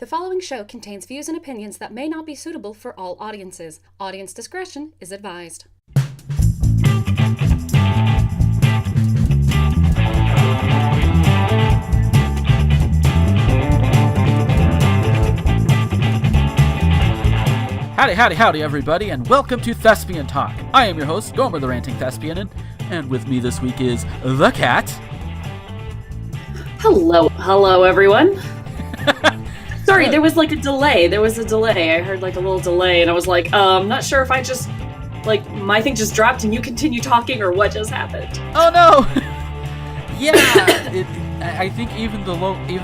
The following show contains views and opinions that may not be suitable for all audiences. Audience discretion is advised. Howdy, everybody, and welcome to Thespian Talk. I am your host, Gomer the Ranting Thespian, and with me this week is the cat. Hello, everyone. Sorry, there was like a delay. I heard like a little delay, and I was like, not sure if I just, like, my thing just dropped and you continue talking, or what just happened. Oh no! Yeah, I think even the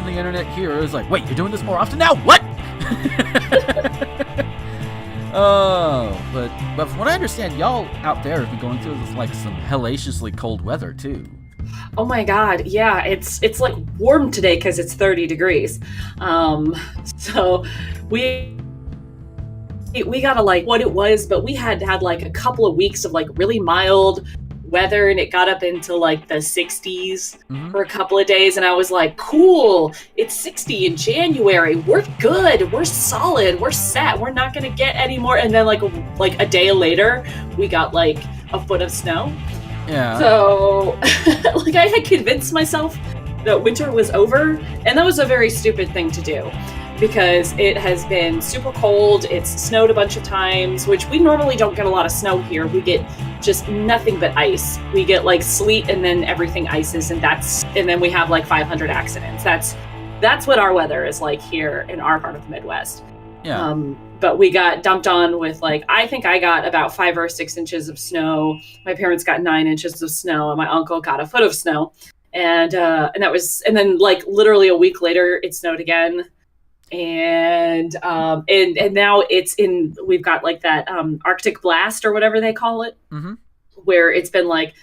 internet here is like, wait, you're doing this more often now? What? Oh, but from what I understand, y'all out there have been going through like some hellaciously cold weather too. Oh my god, yeah, it's like warm today because it's 30 degrees. So we got like what it was, but we had like a couple of weeks of like really mild weather, and it got up into like the 60s for a couple of days, and I was like, cool, it's 60 in January, we're good, we're solid, we're set, we're not gonna get any more. And then like a day later we got like a foot of snow. Yeah. So like I had convinced myself that winter was over, and that was a very stupid thing to do because it has been super cold. It's snowed a bunch of times, which we normally don't get a lot of snow here. We get just nothing but ice. We get like sleet, and then everything ices, and then we have like 500 accidents. That's what our weather is like here in our part of the Midwest. Yeah. But we got dumped on with like, I think I got about 5 or 6 inches of snow. My parents got 9 inches of snow, and my uncle got a foot of snow. And then like literally a week later it snowed again. And now we've got like that Arctic blast or whatever they call it, where it's been like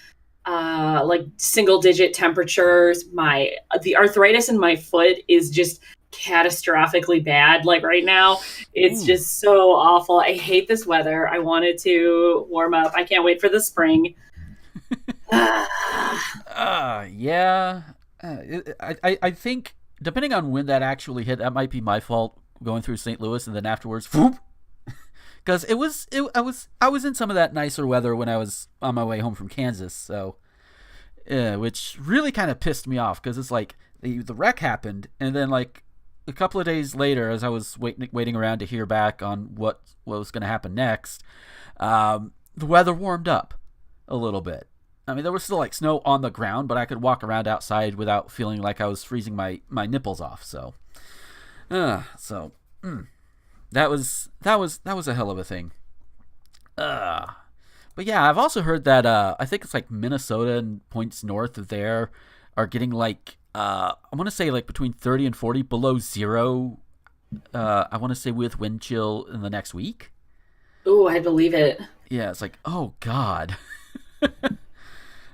single digit temperatures. The arthritis in my foot is just catastrophically bad. Like right now, it's just so awful. I hate this weather. I wanted to warm up. I can't wait for the spring. Yeah. I think depending on when that actually hit, that might be my fault going through St. Louis and then afterwards, whoop. Because I was in some of that nicer weather when I was on my way home from Kansas, so which really kind of pissed me off because it's like the wreck happened, and then like a couple of days later, as I was waiting around to hear back on what was going to happen next, the weather warmed up a little bit. I mean, there was still like snow on the ground, but I could walk around outside without feeling like I was freezing my nipples off. So, that was a hell of a thing. But yeah, I've also heard that I think it's like Minnesota and points north of there are getting like I want to say like between 30 and 40 below zero. I want to say with wind chill in the next week. Ooh, I believe it. Yeah, it's like, oh God.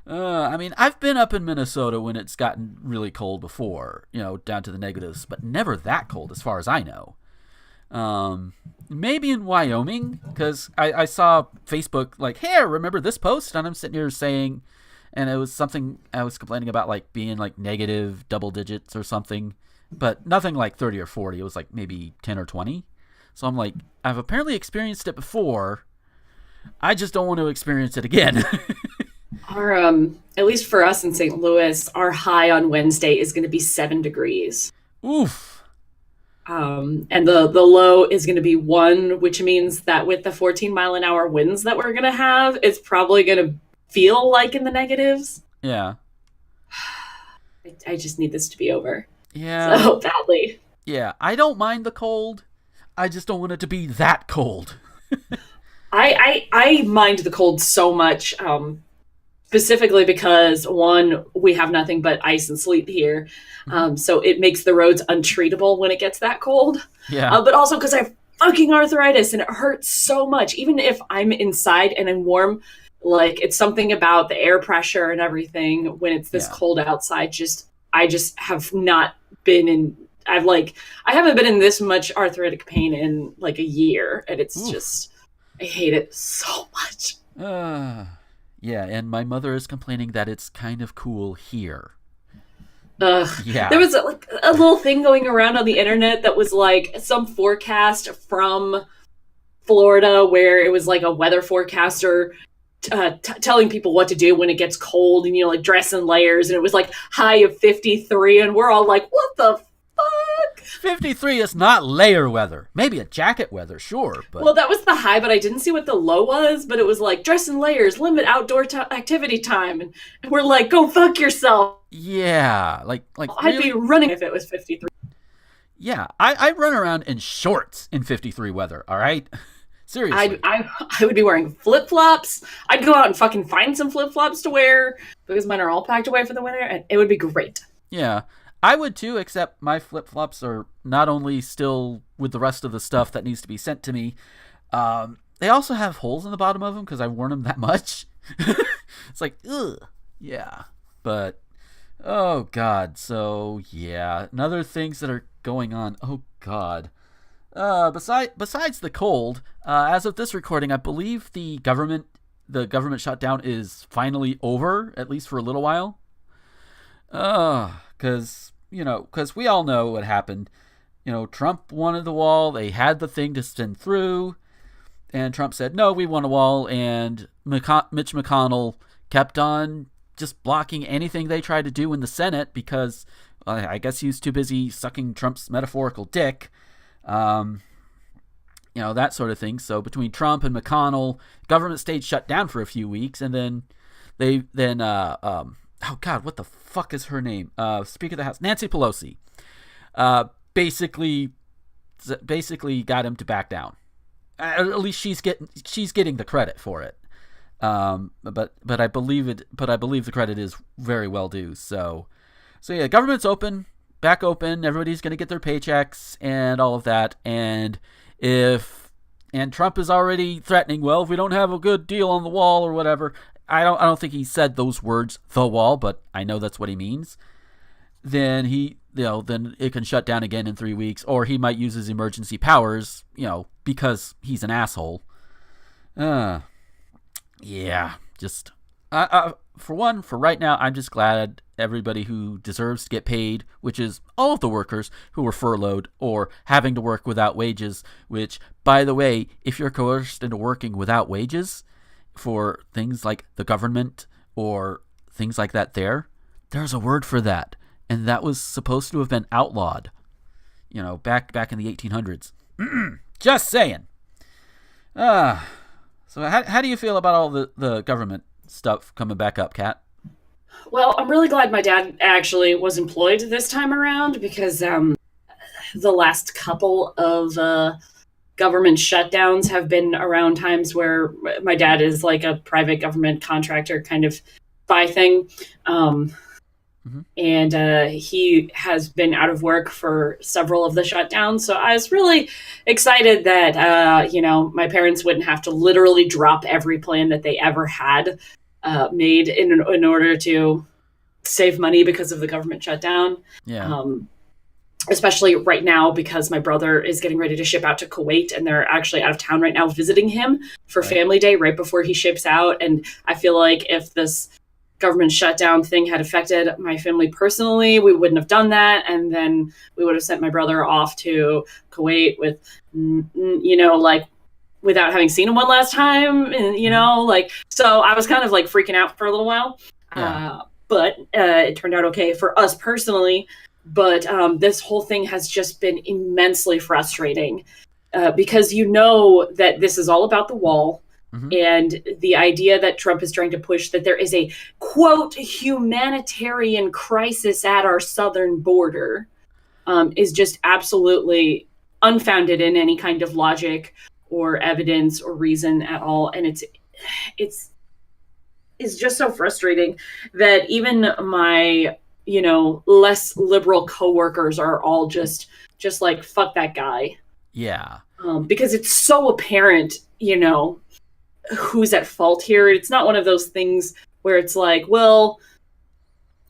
I mean, I've been up in Minnesota when it's gotten really cold before, down to the negatives, but never that cold as far as I know. Maybe in Wyoming, because I saw Facebook like, hey, remember this post? And I'm sitting here saying, and it was something I was complaining about, like being like negative double digits or something, but nothing like 30 or 40. It was like maybe 10 or 20. So I'm like, I've apparently experienced it before. I just don't want to experience it again. Our, at least for us in St. Louis, our high on Wednesday is going to be 7 degrees. Oof. And the low is going to be 1, which means that with the 14-mile-an-hour winds that we're going to have, it's probably going to feel like in the negatives. Yeah. I just need this to be over. Yeah. So badly. Yeah, I don't mind the cold. I just don't want it to be that cold. I mind the cold so much, specifically because, one, we have nothing but ice and sleet here. So it makes the roads untreatable when it gets that cold. Yeah. But also because I have fucking arthritis and it hurts so much. Even if I'm inside and I'm warm, like it's something about the air pressure and everything when it's this cold outside. I just have not been in, I haven't been in this much arthritic pain in like a year. And it's just, I hate it so much. Yeah, and my mother is complaining that it's kind of cool here. Yeah. There was a little thing going around on the internet that was like some forecast from Florida where it was like a weather forecaster telling people what to do when it gets cold and, like dress in layers. And it was like high of 53. And we're all like, what the fuck? 53 is not layer weather. Maybe a jacket weather, sure. But... Well, that was the high, but I didn't see what the low was. But it was like dress in layers, limit outdoor activity time. And we're like, go fuck yourself. Yeah. Like I'd really? be running if it was 53. Yeah. I run around in shorts in 53 weather, all right? Seriously. I would be wearing flip-flops. I'd go out and fucking find some flip-flops to wear because mine are all packed away for the winter, and it would be great. Yeah, I would too, except my flip-flops are not only still with the rest of the stuff that needs to be sent to me, they also have holes in the bottom of them because I've worn them that much. It's like, ugh. Yeah. But, oh, God. So, yeah. And other things that are going on. Oh, God. Besides the cold, as of this recording, I believe the government shutdown is finally over, at least for a little while. Because we all know what happened. Trump wanted the wall. They had the thing to send through, and Trump said, no, we want a wall, and Mitch McConnell kept on just blocking anything they tried to do in the Senate because I guess he was too busy sucking Trump's metaphorical dick. That sort of thing. So between Trump and McConnell, government stayed shut down for a few weeks, and then oh God, what the fuck is her name? Speaker of the House, Nancy Pelosi, basically got him to back down. At least she's getting the credit for it. But I believe the credit is very well due. So yeah, government's back open. Everybody's going to get their paychecks and all of that. And Trump is already threatening, well, if we don't have a good deal on the wall or whatever, I don't think he said those words, the wall, but I know that's what he means. Then then it can shut down again in 3 weeks, or he might use his emergency powers, because he's an asshole. Yeah, just for right now, I'm just glad everybody who deserves to get paid, which is all of the workers who were furloughed or having to work without wages, which, by the way, if you're coerced into working without wages for things like the government or things like that, there's a word for that. And that was supposed to have been outlawed, back in the 1800s. Just saying. So how do you feel about all the government stuff coming back up, Kat? Well, I'm really glad my dad actually was employed this time around because the last couple of government shutdowns have been around times where my dad is like a private government contractor kind of spy thing. And he has been out of work for several of the shutdowns. So I was really excited that, my parents wouldn't have to literally drop every plan that they ever had made in order to save money because of the government shutdown. Yeah. Especially right now because my brother is getting ready to ship out to Kuwait and they're actually out of town right now visiting him for Family Day right before he ships out. And I feel like if this government shutdown thing had affected my family personally, we wouldn't have done that. And then we would have sent my brother off to Kuwait with, without having seen him one last time. And, so I was kind of like freaking out for a little while. Yeah. But it turned out okay for us personally. But this whole thing has just been immensely frustrating because that this is all about the wall. And the idea that Trump is trying to push that there is a, quote, humanitarian crisis at our southern border is just absolutely unfounded in any kind of logic or evidence or reason at all. And it's just so frustrating that even my, less liberal coworkers are all just like, fuck that guy. Yeah. Because it's so apparent, who's at fault here. It's not one of those things where it's like, well,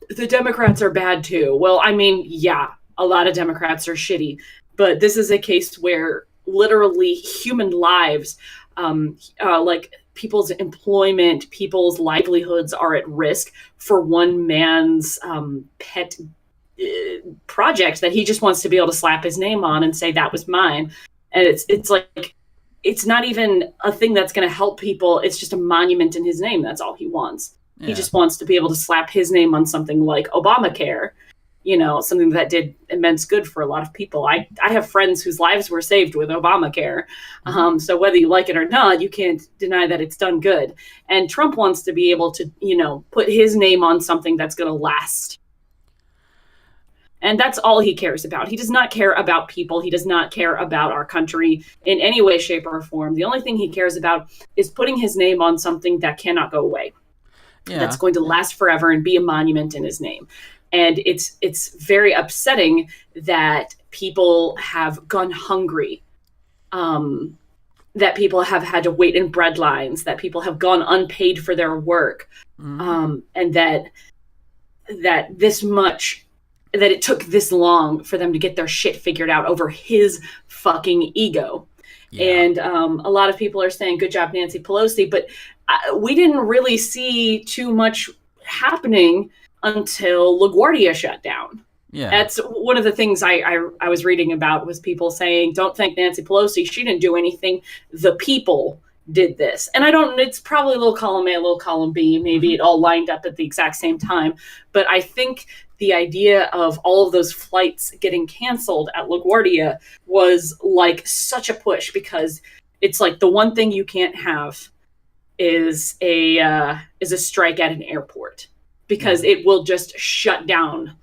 the Democrats are bad too. Well, I mean, yeah, a lot of Democrats are shitty, but this is a case where literally human lives, like people's employment, people's livelihoods are at risk for one man's pet project that he just wants to be able to slap his name on and say that was mine. And it's like, it's not even a thing that's going to help people. It's just a monument in his name. That's all he wants. Yeah. He just wants to be able to slap his name on something like Obamacare, you know, something that did immense good for a lot of people. I have friends whose lives were saved with Obamacare. So whether you like it or not, you can't deny that it's done good. And Trump wants to be able to, you know, put his name on something that's going to last. And that's all he cares about. He does not care about people. He does not care about our country in any way, shape, or form. The only thing he cares about is putting his name on something that cannot go away. Yeah. That's going to last forever and be a monument in his name. And it's very upsetting that people have gone hungry, that people have had to wait in bread lines, that people have gone unpaid for their work, and that it took this long for them to get their shit figured out over his fucking ego. Yeah. And a lot of people are saying, good job, Nancy Pelosi, but we didn't really see too much happening until LaGuardia shut down. Yeah. That's one of the things I was reading about, was people saying, don't thank Nancy Pelosi. She didn't do anything. The people did this. And it's probably a little column A, a little column B. Maybe it all lined up at the exact same time. But I think the idea of all of those flights getting canceled at LaGuardia was like such a push, because it's like the one thing you can't have is a strike at an airport, because it will just shut down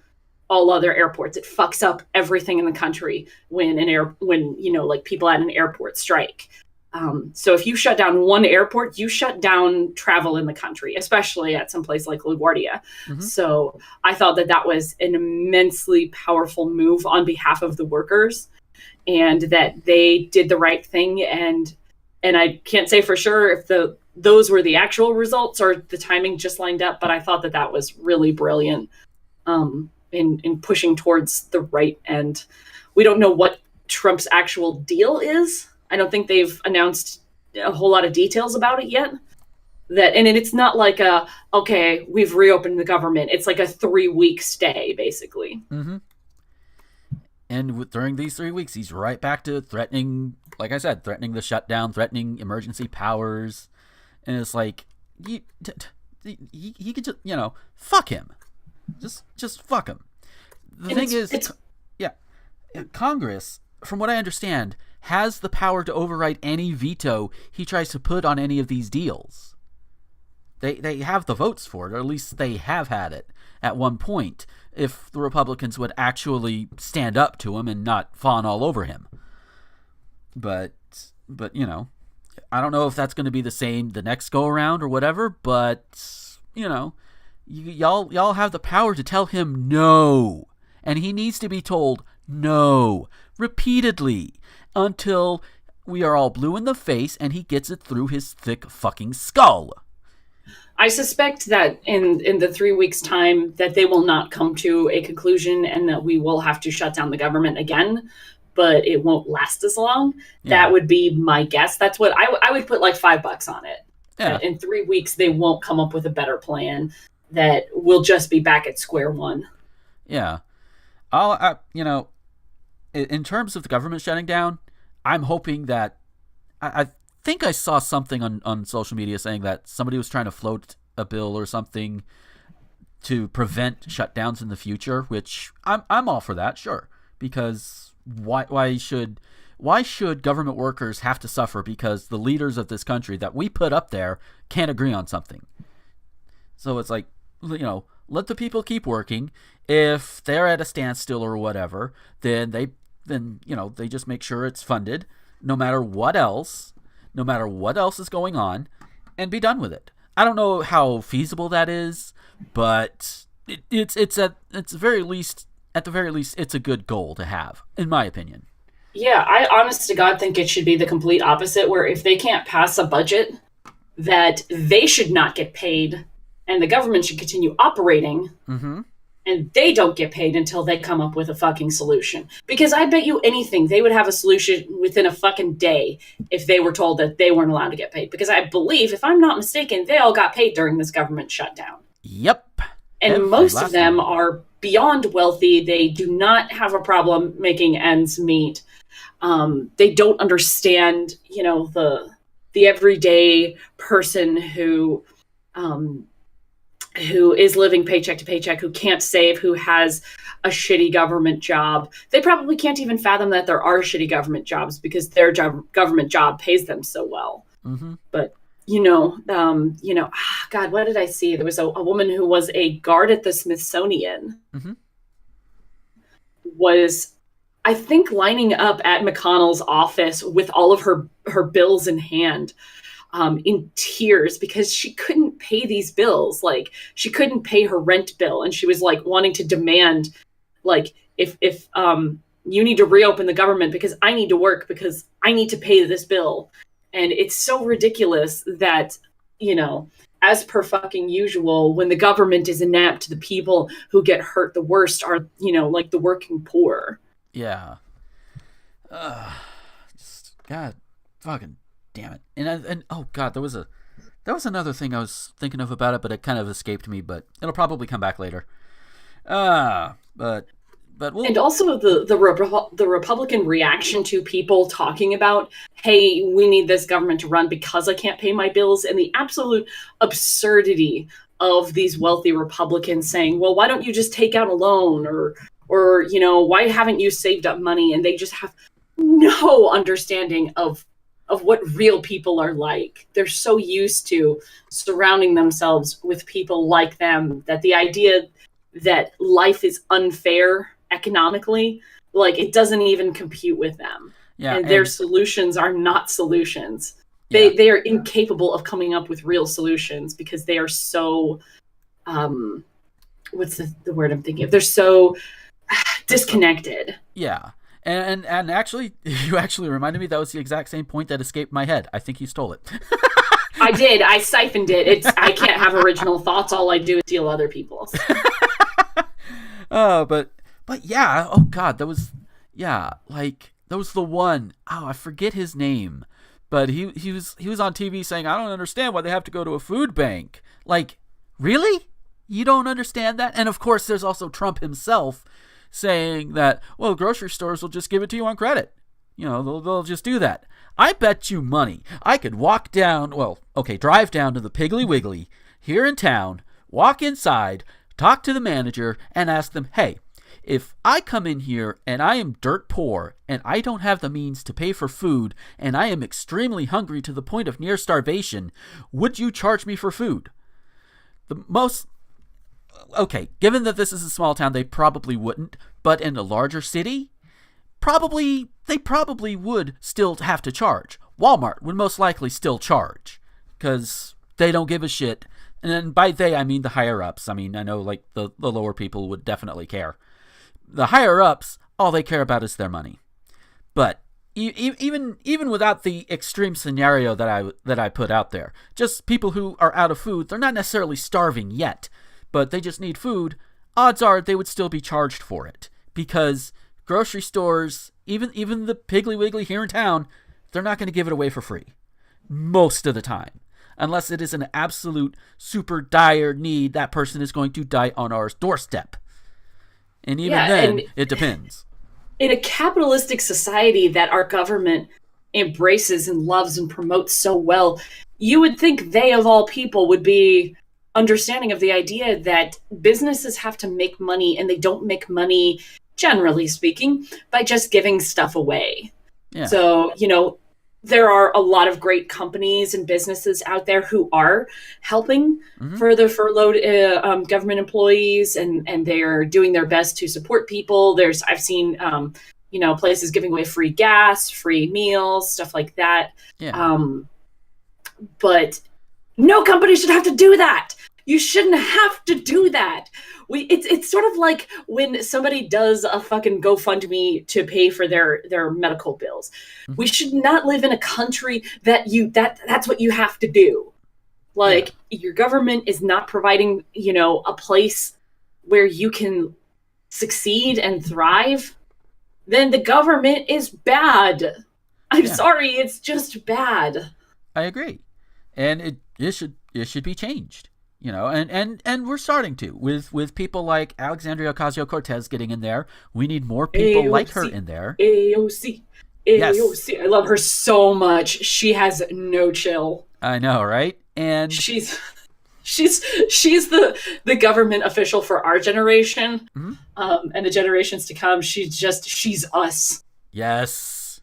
all other airports. It fucks up everything in the country when you know, like people at an airport strike. So if you shut down one airport, you shut down travel in the country, especially at some place like LaGuardia. So I thought that was an immensely powerful move on behalf of the workers, and that they did the right thing. And I can't say for sure if those were the actual results or the timing just lined up, but I thought that was really brilliant in pushing towards the right end. We don't know what Trump's actual deal is. I don't think they've announced a whole lot of details about it yet. And it's not like okay, we've reopened the government. It's like a 3-week stay, basically. And during these 3 weeks, he's right back to threatening, like I said, threatening the shutdown, threatening emergency powers. And it's like, he could just, you know, fuck him. Just fuck him. The thing is, Congress, from what I understand, has the power to override any veto he tries to put on any of these deals. They have the votes for it, or at least they have had it at one point, if the Republicans would actually stand up to him and not fawn all over him. But you know, I don't know if that's going to be the same the next go around or whatever, but you know, y'all have the power to tell him no, and he needs to be told no repeatedly until we are all blue in the face and he gets it through his thick fucking skull. I suspect that in the 3 weeks' time that they will not come to a conclusion, and that we will have to shut down the government again, but it won't last as long. Yeah. That would be my guess. That's what I would put like $5 on it. Yeah. In 3 weeks, they won't come up with a better plan, that we'll just be back at square one. Yeah. You know, in terms of the government shutting down, I'm hoping that I think I saw something on social media saying that somebody was trying to float a bill or something to prevent shutdowns in the future, which I'm all for that, sure, because why should government workers have to suffer because the leaders of this country that we put up there can't agree on something? So it's like, you know, let the people keep working. If they're at a standstill or whatever, then you know, they just make sure it's funded no matter what else is going on, and be done with it. I don't know how feasible that is, but it's at the very least it's a good goal to have, in my opinion. Yeah, I honest to God think it should be the complete opposite, where if they can't pass a budget, that they should not get paid and the government should continue operating. And they don't get paid until they come up with a fucking solution. Because I bet you anything, they would have a solution within a fucking day if they were told that they weren't allowed to get paid. Because I believe, if I'm not mistaken, they all got paid during this government shutdown. Yep. And most of them are beyond wealthy. They do not have a problem making ends meet. They don't understand, the everyday person who is living paycheck to paycheck, who can't save, who has a shitty government job. They probably can't even fathom that there are shitty government jobs because their government job pays them so well. Mm-hmm. But God, what did I see? There was a woman who was a guard at the Smithsonian. Mm-hmm. Was, I think, lining up at McConnell's office with all of her bills in hand, in tears because she couldn't pay these bills. Like, she couldn't pay her rent bill, and she was like wanting to demand, like, if you need to reopen the government because I need to work because I need to pay this bill. And it's so ridiculous that, as per fucking usual, when the government is inept, the people who get hurt the worst are, like the working poor. Yeah. God, fucking damn it. And oh God, there was another thing I was thinking of about it, but it kind of escaped me. But it'll probably come back later. But we'll... And also the Republican reaction to people talking about, hey, we need this government to run because I can't pay my bills, and the absolute absurdity of these wealthy Republicans saying, well, why don't you just take out a loan, or why haven't you saved up money? And they just have no understanding of what real people are like. They're so used to surrounding themselves with people like them that the idea that life is unfair economically, like, it doesn't even compute with them. Yeah, and their solutions are not solutions. Yeah. They are incapable of coming up with real solutions because they are so what's the word I'm thinking of? They're so disconnected. Yeah. And actually, you actually reminded me that was the exact same point that escaped my head. I think you stole it. I did. I siphoned it. I can't have original thoughts. All I do is steal other people's. But yeah, oh God, that was the one. Oh, I forget his name, but he was on TV saying, I don't understand why they have to go to a food bank. Like, really? You don't understand that? And of course, there's also Trump himself saying that, well, grocery stores will just give it to you on credit. They'll just do that. I bet you money I could drive down to the Piggly Wiggly here in town, walk inside, talk to the manager, and ask them, hey, if I come in here and I am dirt poor and I don't have the means to pay for food and I am extremely hungry to the point of near starvation, would you charge me for food? Given that this is a small town, they probably wouldn't, but in a larger city, they probably would still have to charge. Walmart would most likely still charge because they don't give a shit. And by they, I mean the higher ups. I mean, I know like the lower people would definitely care. The higher ups, all they care about is their money. But even without the extreme scenario that I put out there, just people who are out of food, they're not necessarily starving yet, but they just need food. Odds are they would still be charged for it because grocery stores, even the Piggly Wiggly here in town, they're not going to give it away for free most of the time. Unless it is an absolute super dire need, that person is going to die on our doorstep. And even then, it depends. In a capitalistic society that our government embraces and loves and promotes so well, you would think they, of all people, would be understanding of the idea that businesses have to make money, and they don't make money, generally speaking, by just giving stuff away. Yeah. So, there are a lot of great companies and businesses out there who are helping for the furloughed government employees, and they're doing their best to support people. I've seen, places giving away free gas, free meals, stuff like that. Yeah. But no company should have to do that. You shouldn't have to do that. It's sort of like when somebody does a fucking GoFundMe to pay for their medical bills. We should not live in a country that's what you have to do. Like, your government is not providing, a place where you can succeed and thrive, then the government is bad. I'm sorry, it's just bad. I agree. And it should be changed. You know, and we're starting to with people like Alexandria Ocasio-Cortez getting in there. We need more people AOC, like her in there. AOC. Yes. I love her so much. She has no chill. I know, right? And she's the government official for our generation, and the generations to come. She's us. Yes.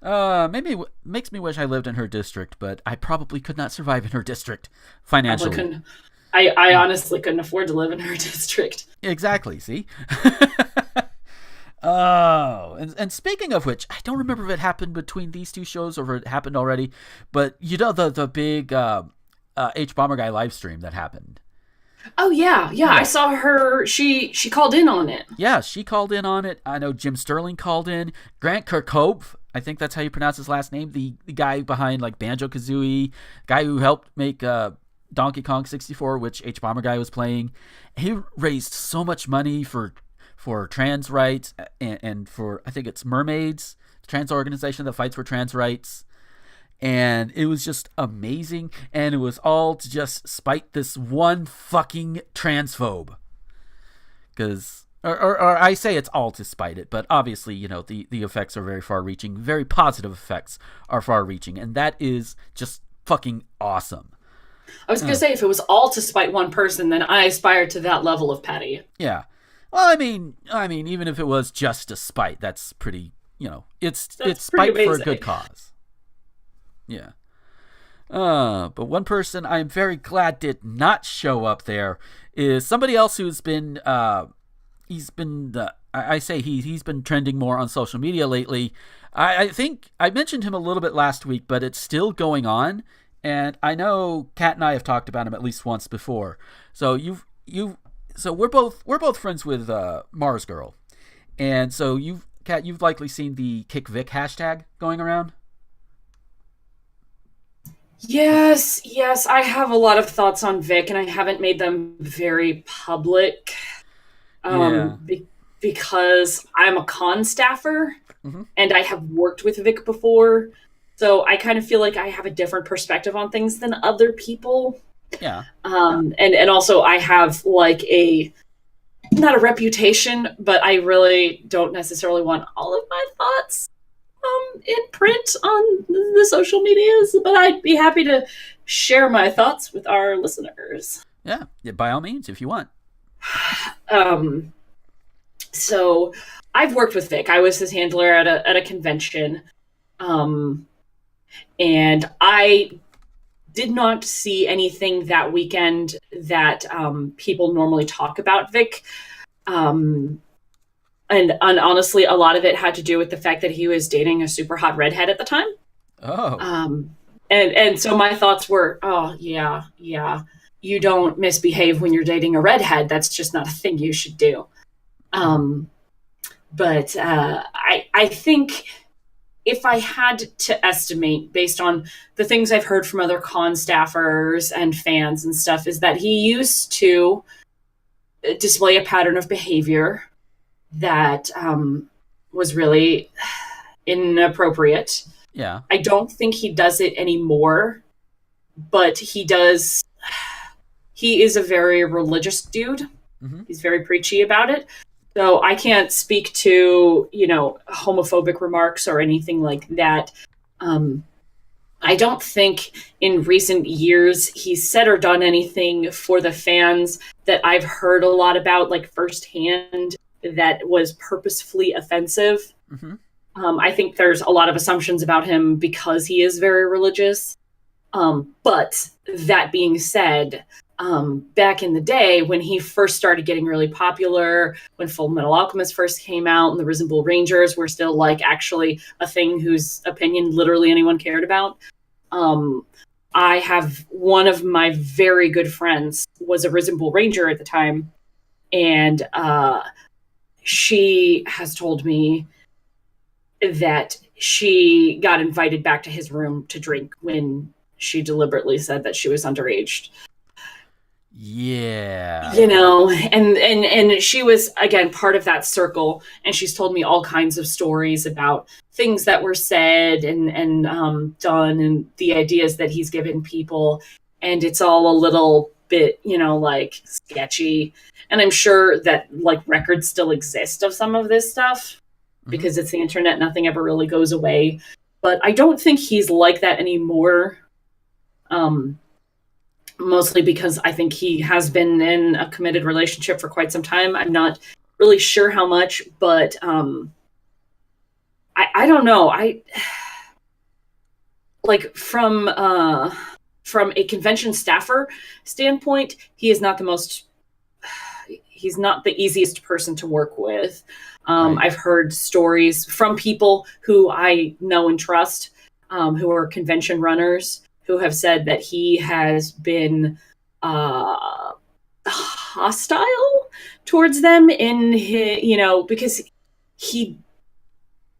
Maybe it makes me wish I lived in her district, but I probably could not survive in her district financially. I honestly couldn't afford to live in her district. Exactly. See. Oh, and speaking of which, I don't remember if it happened between these two shows or if it happened already, but you know the big H Bomber Guy live stream that happened. Oh yeah. I saw her. She called in on it. Yeah, she called in on it. I know Jim Sterling called in. Grant Kirkhope, I think that's how you pronounce his last name. The guy behind like Banjo-Kazooie, guy who helped make Donkey Kong 64, which H Bomber Guy was playing. He raised so much money for trans rights and for, I think it's Mermaids, the trans organization that fights for trans rights. And it was just amazing. And it was all to just spite this one fucking transphobe. Because, or I say it's all to spite it, but obviously, you know, the effects are very far reaching. Very positive effects are far reaching. And that is just fucking awesome. I was going to say, if it was all to spite one person, then I aspire to that level of petty. Yeah. Well, I mean, even if it was just a spite, that's pretty, you know, it's spite for a good cause. Yeah. But one person I'm very glad did not show up there is somebody else who's been, he's been trending more on social media lately. I think I mentioned him a little bit last week, but it's still going on. And I know Kat and I have talked about him at least once before. So so we're both friends with Mars Girl, and so Kat, you've likely seen the Kick Vic hashtag going around. Yes, I have a lot of thoughts on Vic, and I haven't made them very public, because I'm a con staffer, and I have worked with Vic before, so I kind of feel like I have a different perspective on things than other people. Yeah. And also I have like not a reputation, but I really don't necessarily want all of my thoughts in print on the social medias, but I'd be happy to share my thoughts with our listeners. Yeah, by all means, if you want. So I've worked with Vic. I was his handler at a convention. And I did not see anything that weekend that people normally talk about Vic. And honestly, a lot of it had to do with the fact that he was dating a super hot redhead at the time. Oh. And so my thoughts were, oh, yeah. You don't misbehave when you're dating a redhead. That's just not a thing you should do. But I think if I had to estimate based on the things I've heard from other con staffers and fans and stuff, is that he used to display a pattern of behavior that was really inappropriate. Yeah. I don't think he does it anymore, but he does. He is a very religious dude. Mm-hmm. He's very preachy about it. So I can't speak to, homophobic remarks or anything like that. I don't think in recent years he's said or done anything for the fans that I've heard a lot about, like firsthand, that was purposefully offensive. Mm-hmm. I think there's a lot of assumptions about him because he is very religious. But that being said, back in the day when he first started getting really popular, when Full Metal Alchemist first came out and the Risen Bull Rangers were still like actually a thing whose opinion literally anyone cared about. I have one of my very good friends was a Risen Bull Ranger at the time. And she has told me that she got invited back to his room to drink when she deliberately said that she was underage. Yeah. And she was, again, part of that circle. And she's told me all kinds of stories about things that were said and done and the ideas that he's given people. and it's all a little bit, like sketchy. And I'm sure that like records still exist of some of this stuff because it's the internet. Nothing ever really goes away. But I don't think he's like that anymore. Mostly because I think he has been in a committed relationship for quite some time. I'm not really sure how much, but I don't know. I like from a convention staffer standpoint, he's not the easiest person to work with. Right. I've heard stories from people who I know and trust, who are convention runners, who have said that he has been hostile towards them in his, because he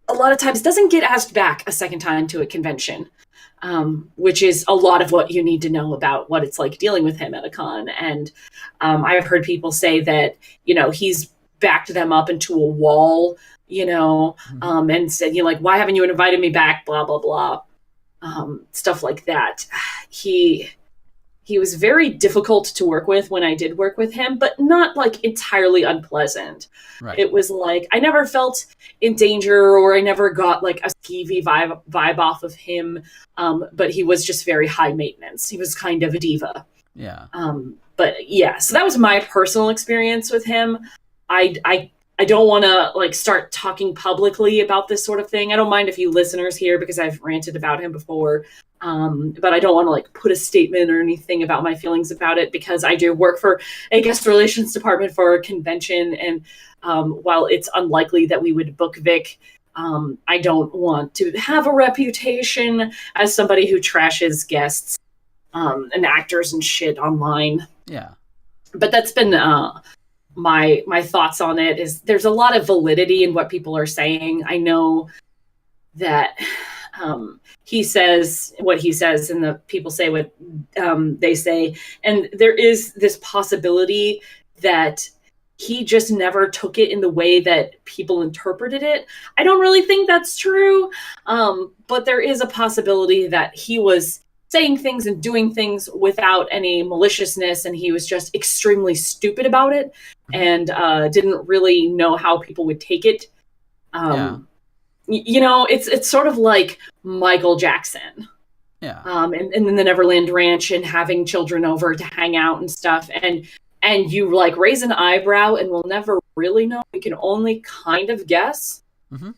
a lot of times doesn't get asked back a second time to a convention, which is a lot of what you need to know about what it's like dealing with him at a con. And I've heard people say that, he's backed them up into a wall, and said, like, why haven't you invited me back? Blah, blah, blah. Stuff like that. He was very difficult to work with when I did work with him, but not like entirely unpleasant. Right. It was like I never felt in danger, or I never got like a skeevy vibe off of him. But he was just very high maintenance. He was kind of a diva. Yeah. But yeah, so that was my personal experience with him. I don't want to like start talking publicly about this sort of thing. I don't mind if you listeners hear, because I've ranted about him before. But I don't want to like put a statement or anything about my feelings about it, because I do work for a guest relations department for a convention. And while it's unlikely that we would book Vic, I don't want to have a reputation as somebody who trashes guests and actors and shit online. Yeah. But that's been my thoughts on it. Is there's a lot of validity in what people are saying. I know that he says what he says, and the people say what they say, and there is this possibility that he just never took it in the way that people interpreted it. I don't really think that's true, but there is a possibility that he was saying things and doing things without any maliciousness, and he was just extremely stupid about it, and didn't really know how people would take it. It's sort of like Michael Jackson. Yeah. And in the Neverland Ranch, and having children over to hang out and stuff, and you like raise an eyebrow and we'll never really know. We can only kind of guess. Mm-hmm.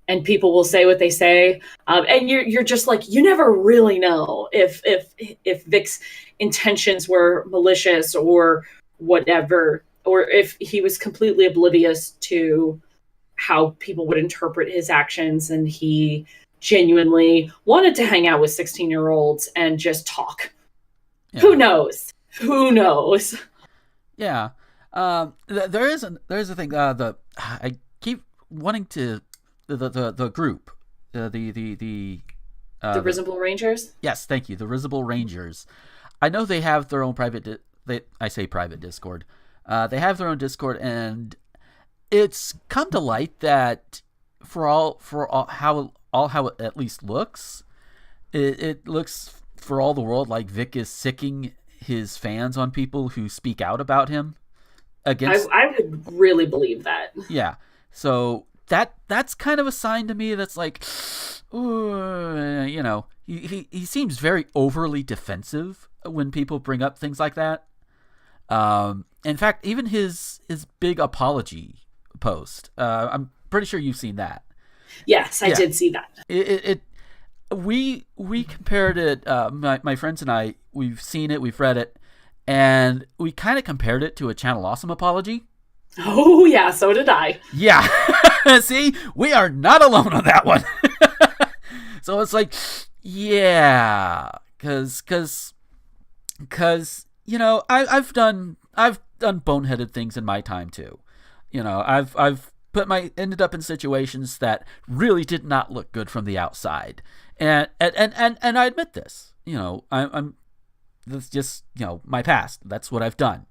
And people will say what they say, and you're just like, you never really know if Vic's intentions were malicious or whatever, or if he was completely oblivious to how people would interpret his actions, and he genuinely wanted to hang out with 16-year-olds and just talk. Yeah. Who knows? Yeah. There's a thing. I keep wanting to. The group, the Risible Rangers. Yes, thank you. The Risible Rangers. I know they have their own private. I say private Discord. They have their own Discord, and it's come to light that for how it at least looks, it looks for all the world like Vic is sicking his fans on people who speak out about him. Against, I would really believe that. Yeah. So. That's kind of a sign to me that's like, he seems very overly defensive when people bring up things like that. In fact, even his big apology post, I'm pretty sure you've seen that. Yes, I did see that. We compared it. My friends and I, we've seen it, we've read it, and we kind of compared it to a Channel Awesome apology. Oh yeah, so did I. Yeah. See, we are not alone on that one. So it's like, yeah, because I've done boneheaded things in my time too. I've ended up in situations that really did not look good from the outside, and I admit this. I'm that's just my past. That's what I've done.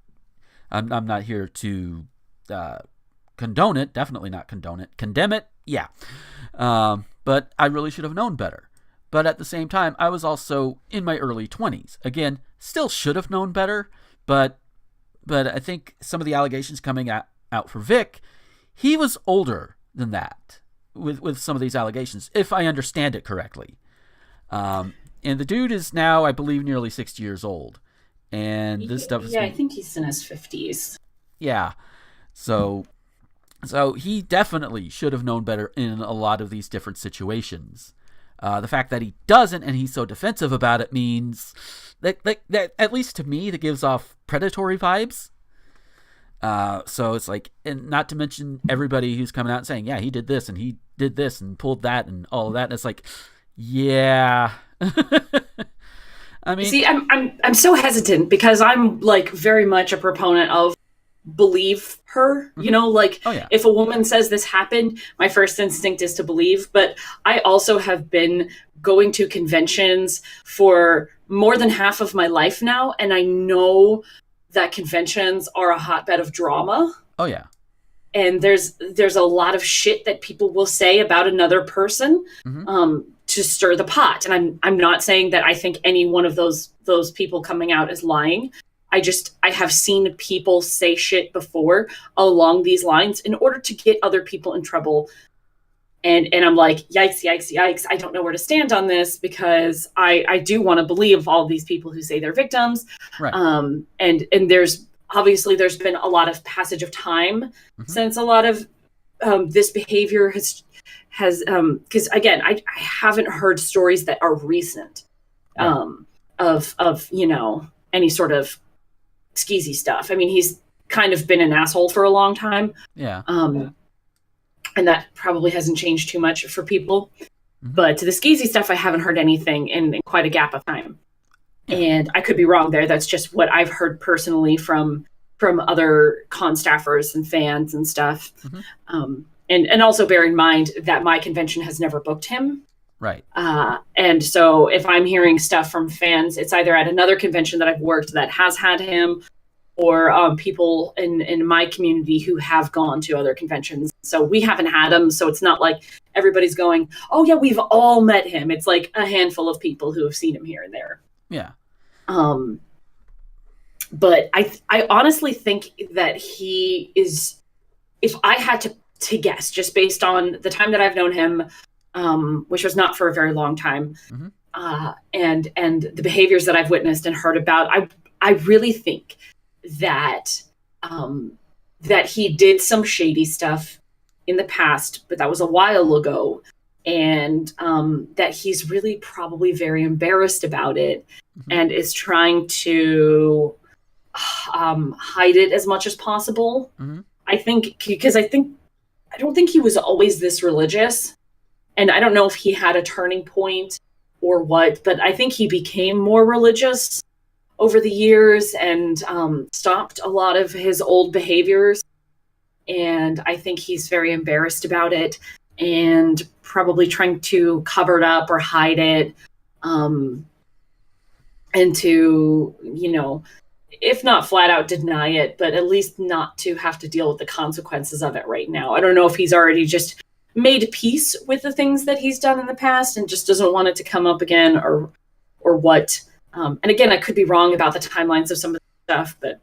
I'm not here to condone it, definitely not condone it. Condemn it, yeah. But I really should have known better. But at the same time, I was also in my early 20s. Again, still should have known better, but I think some of the allegations coming out for Vic, he was older than that with some of these allegations, if I understand it correctly. And the dude is now, I believe, nearly 60 years old. And this stuff is... Yeah, I think he's in his 50s. Yeah. So he definitely should have known better in a lot of these different situations. The fact that he doesn't and he's so defensive about it means that at least to me, that gives off predatory vibes. So it's like, and not to mention everybody who's coming out and saying, yeah, he did this and he did this and pulled that and all of that. And it's like, yeah. I mean, see, I'm so hesitant because I'm like very much a proponent of believe her, you know, like if a woman says this happened, my first instinct is to believe. But I also have been going to conventions for more than half of my life now, and I know that conventions are a hotbed of drama. Oh yeah. And there's a lot of shit that people will say about another person to stir the pot. And I'm not saying that I think any one of those people coming out is lying. I have seen people say shit before along these lines in order to get other people in trouble. And I'm like, yikes, yikes, yikes. I don't know where to stand on this because I do want to believe all these people who say they're victims. Right. And there's been a lot of passage of time since a lot of this behavior has because again, I haven't heard stories that are recent of, you know, any sort of skeezy stuff. I mean, he's kind of been an asshole for a long time. Yeah. And that probably hasn't changed too much for people. But to the skeezy stuff, I haven't heard anything in quite a gap of time. Yeah. And I could be wrong there. That's just what I've heard personally from other con staffers and fans and stuff. And also bear in mind that my convention has never booked him. Right. And so if I'm hearing stuff from fans, it's either at another convention that I've worked that has had him, or people in my community who have gone to other conventions. So we haven't had him. So it's not like everybody's going, oh yeah, we've all met him. It's like a handful of people who have seen him here and there. Yeah. But I honestly think that he is, if I had to guess, just based on the time that I've known him, which was not for a very long time, and the behaviors that I've witnessed and heard about, I really think that that he did some shady stuff in the past, but that was a while ago, and that he's really probably very embarrassed about it and is trying to hide it as much as possible. I think because I don't think he was always this religious, and I don't know if he had a turning point or what, but I think he became more religious over the years and stopped a lot of his old behaviors. And I think he's very embarrassed about it and probably trying to cover it up or hide it. And to, you know, if not flat out deny it, but at least not to have to deal with the consequences of it right now. I don't know if he's already just made peace with the things that he's done in the past and just doesn't want it to come up again, or what. And again, I could be wrong about the timelines of some of the stuff, but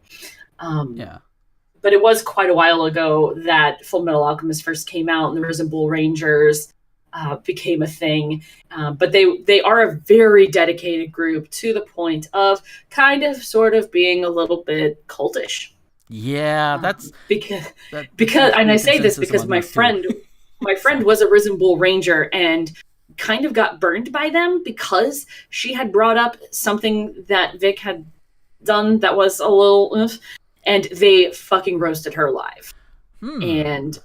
but it was quite a while ago that Full Metal Alchemist first came out and the Risen Bull Rangers became a thing. But they are a very dedicated group to the point of kind of sort of being a little bit cultish. Yeah, that's because and I say this because my friend was a Risen Bull Ranger and kind of got burned by them because she had brought up something that Vic had done that was a little and they fucking roasted her live. And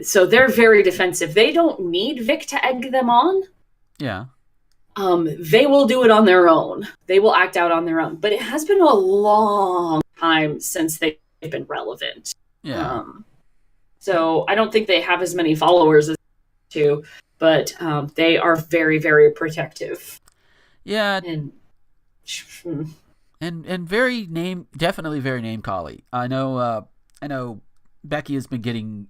so they're very defensive. They don't need Vic to egg them on. Yeah. They will do it on their own. They will act out on their own. But it has been a long time since they've been relevant. Yeah. So I don't think they have as many followers as they do, but they are very, very protective. Yeah. And very definitely very name calling. I know Becky has been getting,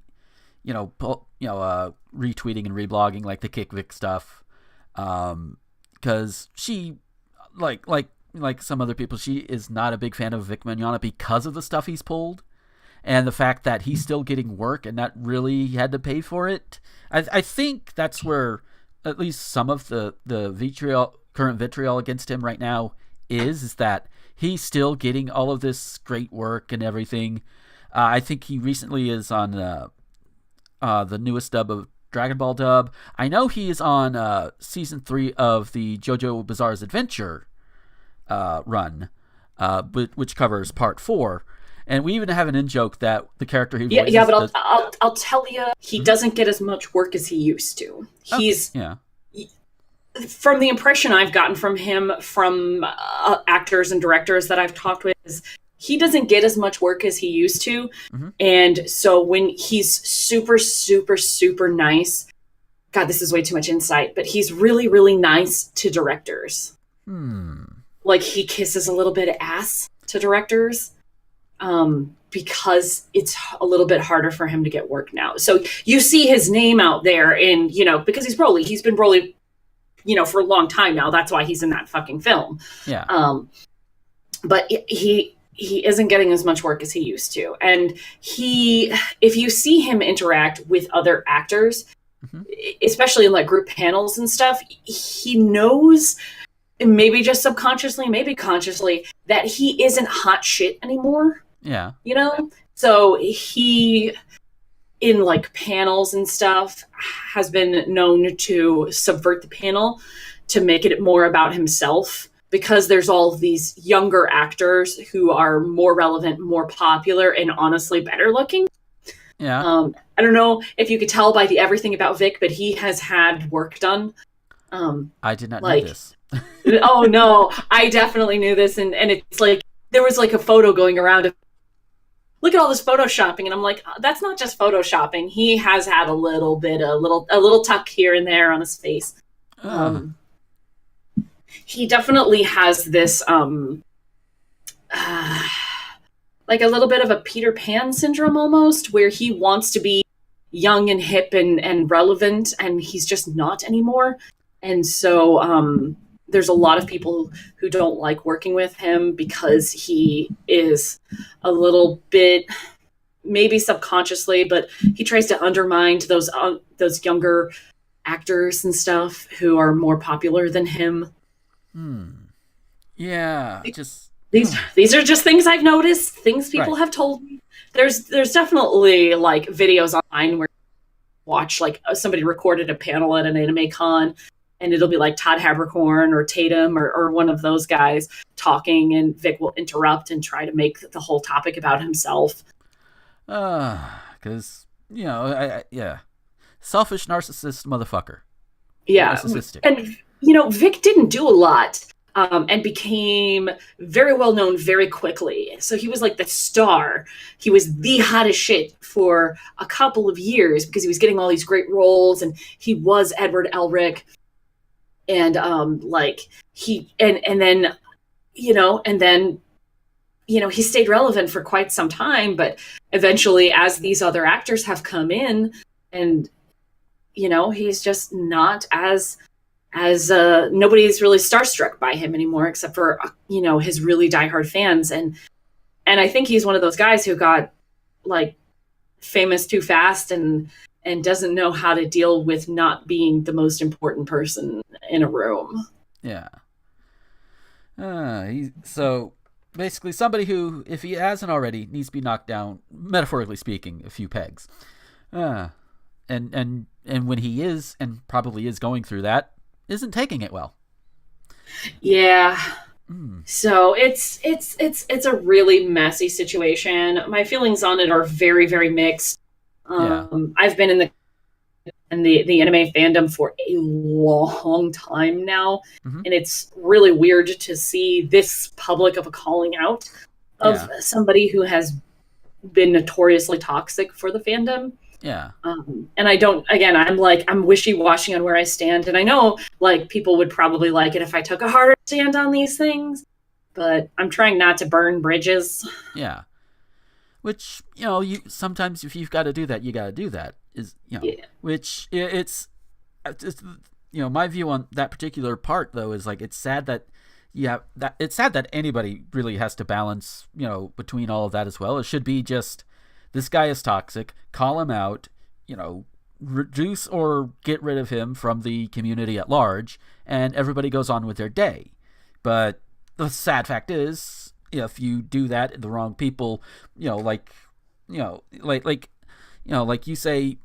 retweeting and reblogging like the Kick Vic stuff, because she, like some other people, she is not a big fan of Vic Mignogna because of the stuff he's pulled, and the fact that he's still getting work and not really had to pay for it. I think that's where at least some of the current vitriol against him right now is that he's still getting all of this great work and everything. I think he recently is on the newest dub of Dragon Ball dub. I know he is on season 3 of the JoJo Bizarre's Adventure run, which covers part 4. And we even have an in-joke that the character he voices... Yeah, but I'll tell you, he doesn't get as much work as he used to. He's... Yeah. From the impression I've gotten from him, from actors and directors that I've talked with, is he doesn't get as much work as he used to. Mm-hmm. And so when he's super, super, super nice... God, this is way too much insight, but he's really, really nice to directors. Like, he kisses a little bit of ass to directors. Because it's a little bit harder for him to get work now. So you see his name out there in, because he's Broly. He's been Broly, for a long time now. That's why he's in that fucking film. Yeah. But he isn't getting as much work as he used to. And if you see him interact with other actors, especially in like group panels and stuff, he knows, maybe just subconsciously, maybe consciously, that he isn't hot shit anymore. Yeah. So he, in like panels and stuff, has been known to subvert the panel to make it more about himself, because there's all of these younger actors who are more relevant, more popular, and honestly better looking. Yeah. I don't know if you could tell by the everything about Vic, but he has had work done. I did not know this. Oh no, I definitely knew this, and it's like there was like a photo going around of, look at all this photoshopping, and I'm like, that's not just photoshopping. He has had a little tuck here and there on his face. He definitely has this like a little bit of a Peter Pan syndrome almost, where he wants to be young and hip and relevant, and he's just not anymore. And so there's a lot of people who don't like working with him because he is a little bit, maybe subconsciously, but he tries to undermine those younger actors and stuff who are more popular than him. Yeah, these are just things I've noticed, things people have told me. There's definitely like videos online where you watch like somebody recorded a panel at an anime con, and it'll be like Todd Haberkorn or Tatum or one of those guys talking, and Vic will interrupt and try to make the whole topic about himself. Because, selfish narcissist motherfucker. Yeah. Narcissistic. And, Vic didn't do a lot and became very well known very quickly. So he was like the star. He was the hottest shit for a couple of years because he was getting all these great roles, and he was Edward Elric. And he stayed relevant for quite some time, but eventually, as these other actors have come in, and he's just not as nobody's really starstruck by him anymore, except for his really diehard fans, and I think he's one of those guys who got like famous too fast and doesn't know how to deal with not being the most important person in a room. Yeah. So basically somebody who, if he hasn't already, needs to be knocked down, metaphorically speaking, a few pegs. And when he is, and probably is going through that, isn't taking it well. Yeah. So it's a really messy situation. My feelings on it are very, very mixed. I've been in the anime fandom for a long time now, and it's really weird to see this public of a calling out of somebody who has been notoriously toxic for the fandom. Yeah. And I'm wishy-washy on where I stand, and I know like people would probably like it if I took a harder stand on these things, but I'm trying not to burn bridges. Yeah. Which, you sometimes if you've got to do that, you got to do that. is, Yeah. which it's my view on that particular part though is like it's sad that it's sad that anybody really has to balance between all of that as well. It should be just, this guy is toxic, call him out, reduce or get rid of him from the community at large, and everybody goes on with their day. But the sad fact is, if you do that, the wrong people, like you say,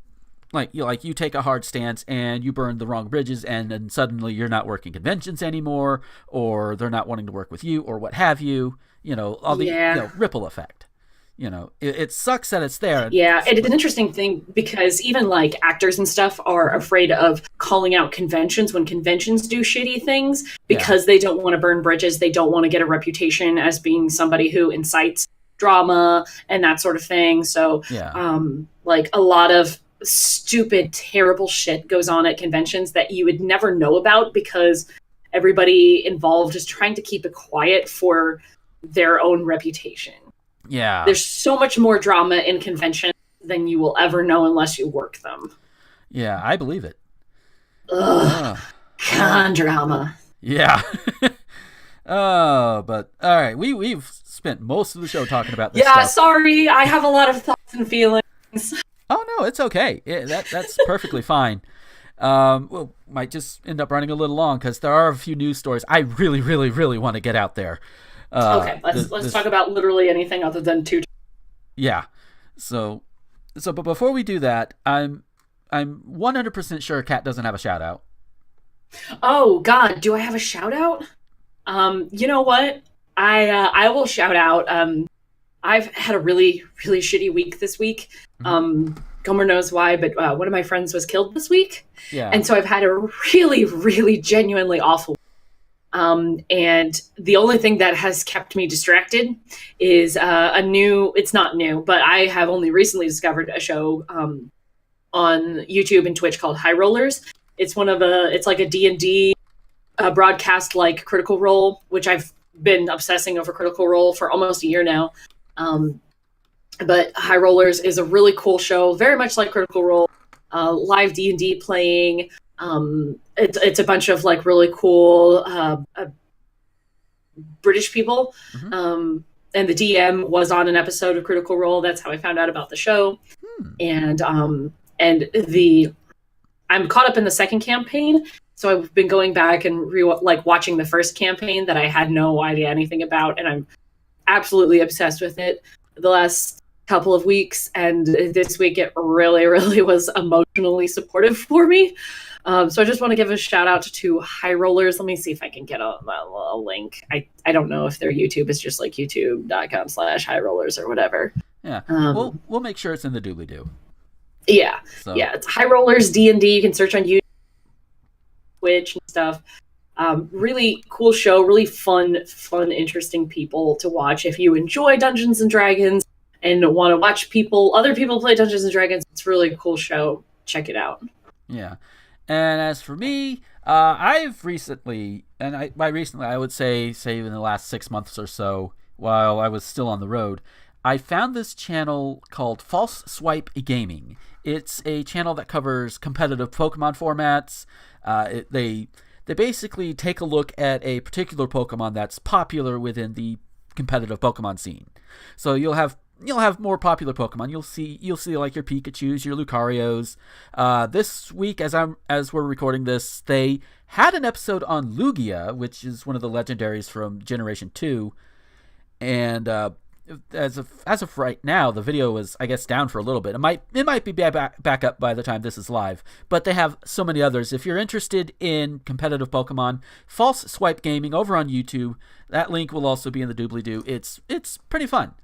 like you take a hard stance and you burn the wrong bridges, and then suddenly you're not working conventions anymore, or they're not wanting to work with you, or what have you. All the ripple effect. It sucks that it's there. Yeah, it's an interesting thing because even like actors and stuff are afraid of calling out conventions when conventions do shitty things because they don't want to burn bridges. They don't want to get a reputation as being somebody who incites drama and that sort of thing. So, like a lot of stupid, terrible shit goes on at conventions that you would never know about because everybody involved is trying to keep it quiet for their own reputation. Yeah. There's so much more drama in conventions than you will ever know unless you work them. Yeah, I believe it. Con drama. Yeah. But all right, we've spent most of the show talking about this stuff. Sorry, I have a lot of thoughts and feelings. Oh no, it's okay. That's perfectly fine. Well, might just end up running a little long because there are a few news stories I really, really, really want to get out there. Okay, let's talk about literally anything other than two. Yeah. So, but before we do that, I'm 100% sure Kat doesn't have a shout out. Oh God, do I have a shout out? You know what? I will shout out. I've had a really, really shitty week this week. Gomer knows why, but one of my friends was killed this week. Yeah. And so I've had a really, really genuinely awful. And the only thing that has kept me distracted is it's not new, but I have only recently discovered a show on YouTube and Twitch called High Rollers. It's it's like a D&D broadcast like Critical Role, which I've been obsessing over Critical Role for almost a year now. But High Rollers is a really cool show, very much like Critical Role, live D&D playing. It's a bunch of like really cool British people. And the DM was on an episode of Critical Role. That's how I found out about the show. And I'm caught up in the second campaign. So I've been going back and watching the first campaign that I had no idea anything about. And I'm absolutely obsessed with it the last couple of weeks. And this week it really, really was emotionally supportive for me. So I just want to give a shout out to High Rollers. Let me see if I can get a link. I don't know if their YouTube is just like youtube.com/High Rollers or whatever. Yeah. We'll make sure it's in the doobly-doo. Yeah. So. Yeah. It's High Rollers D&D. You can search on YouTube, Twitch and stuff. Really cool show, really fun, interesting people to watch. If you enjoy Dungeons and Dragons and want to watch other people play Dungeons and Dragons, it's a really cool show. Check it out. Yeah. And as for me, I've recently, and by recently I would say in the last 6 months or so, while I was still on the road, I found this channel called False Swipe Gaming. It's a channel that covers competitive Pokemon formats. They basically take a look at a particular Pokemon that's popular within the competitive Pokemon scene. So you'll have more popular Pokemon. You'll see like your Pikachus, your Lucarios. This week, as we're recording this, they had an episode on Lugia, which is one of the legendaries from Generation 2. And as of right now, the video is, I guess, down for a little bit. It might be back up by the time this is live. But they have so many others. If you're interested in competitive Pokemon, False Swipe Gaming over on YouTube. That link will also be in the doobly-doo. It's pretty fun.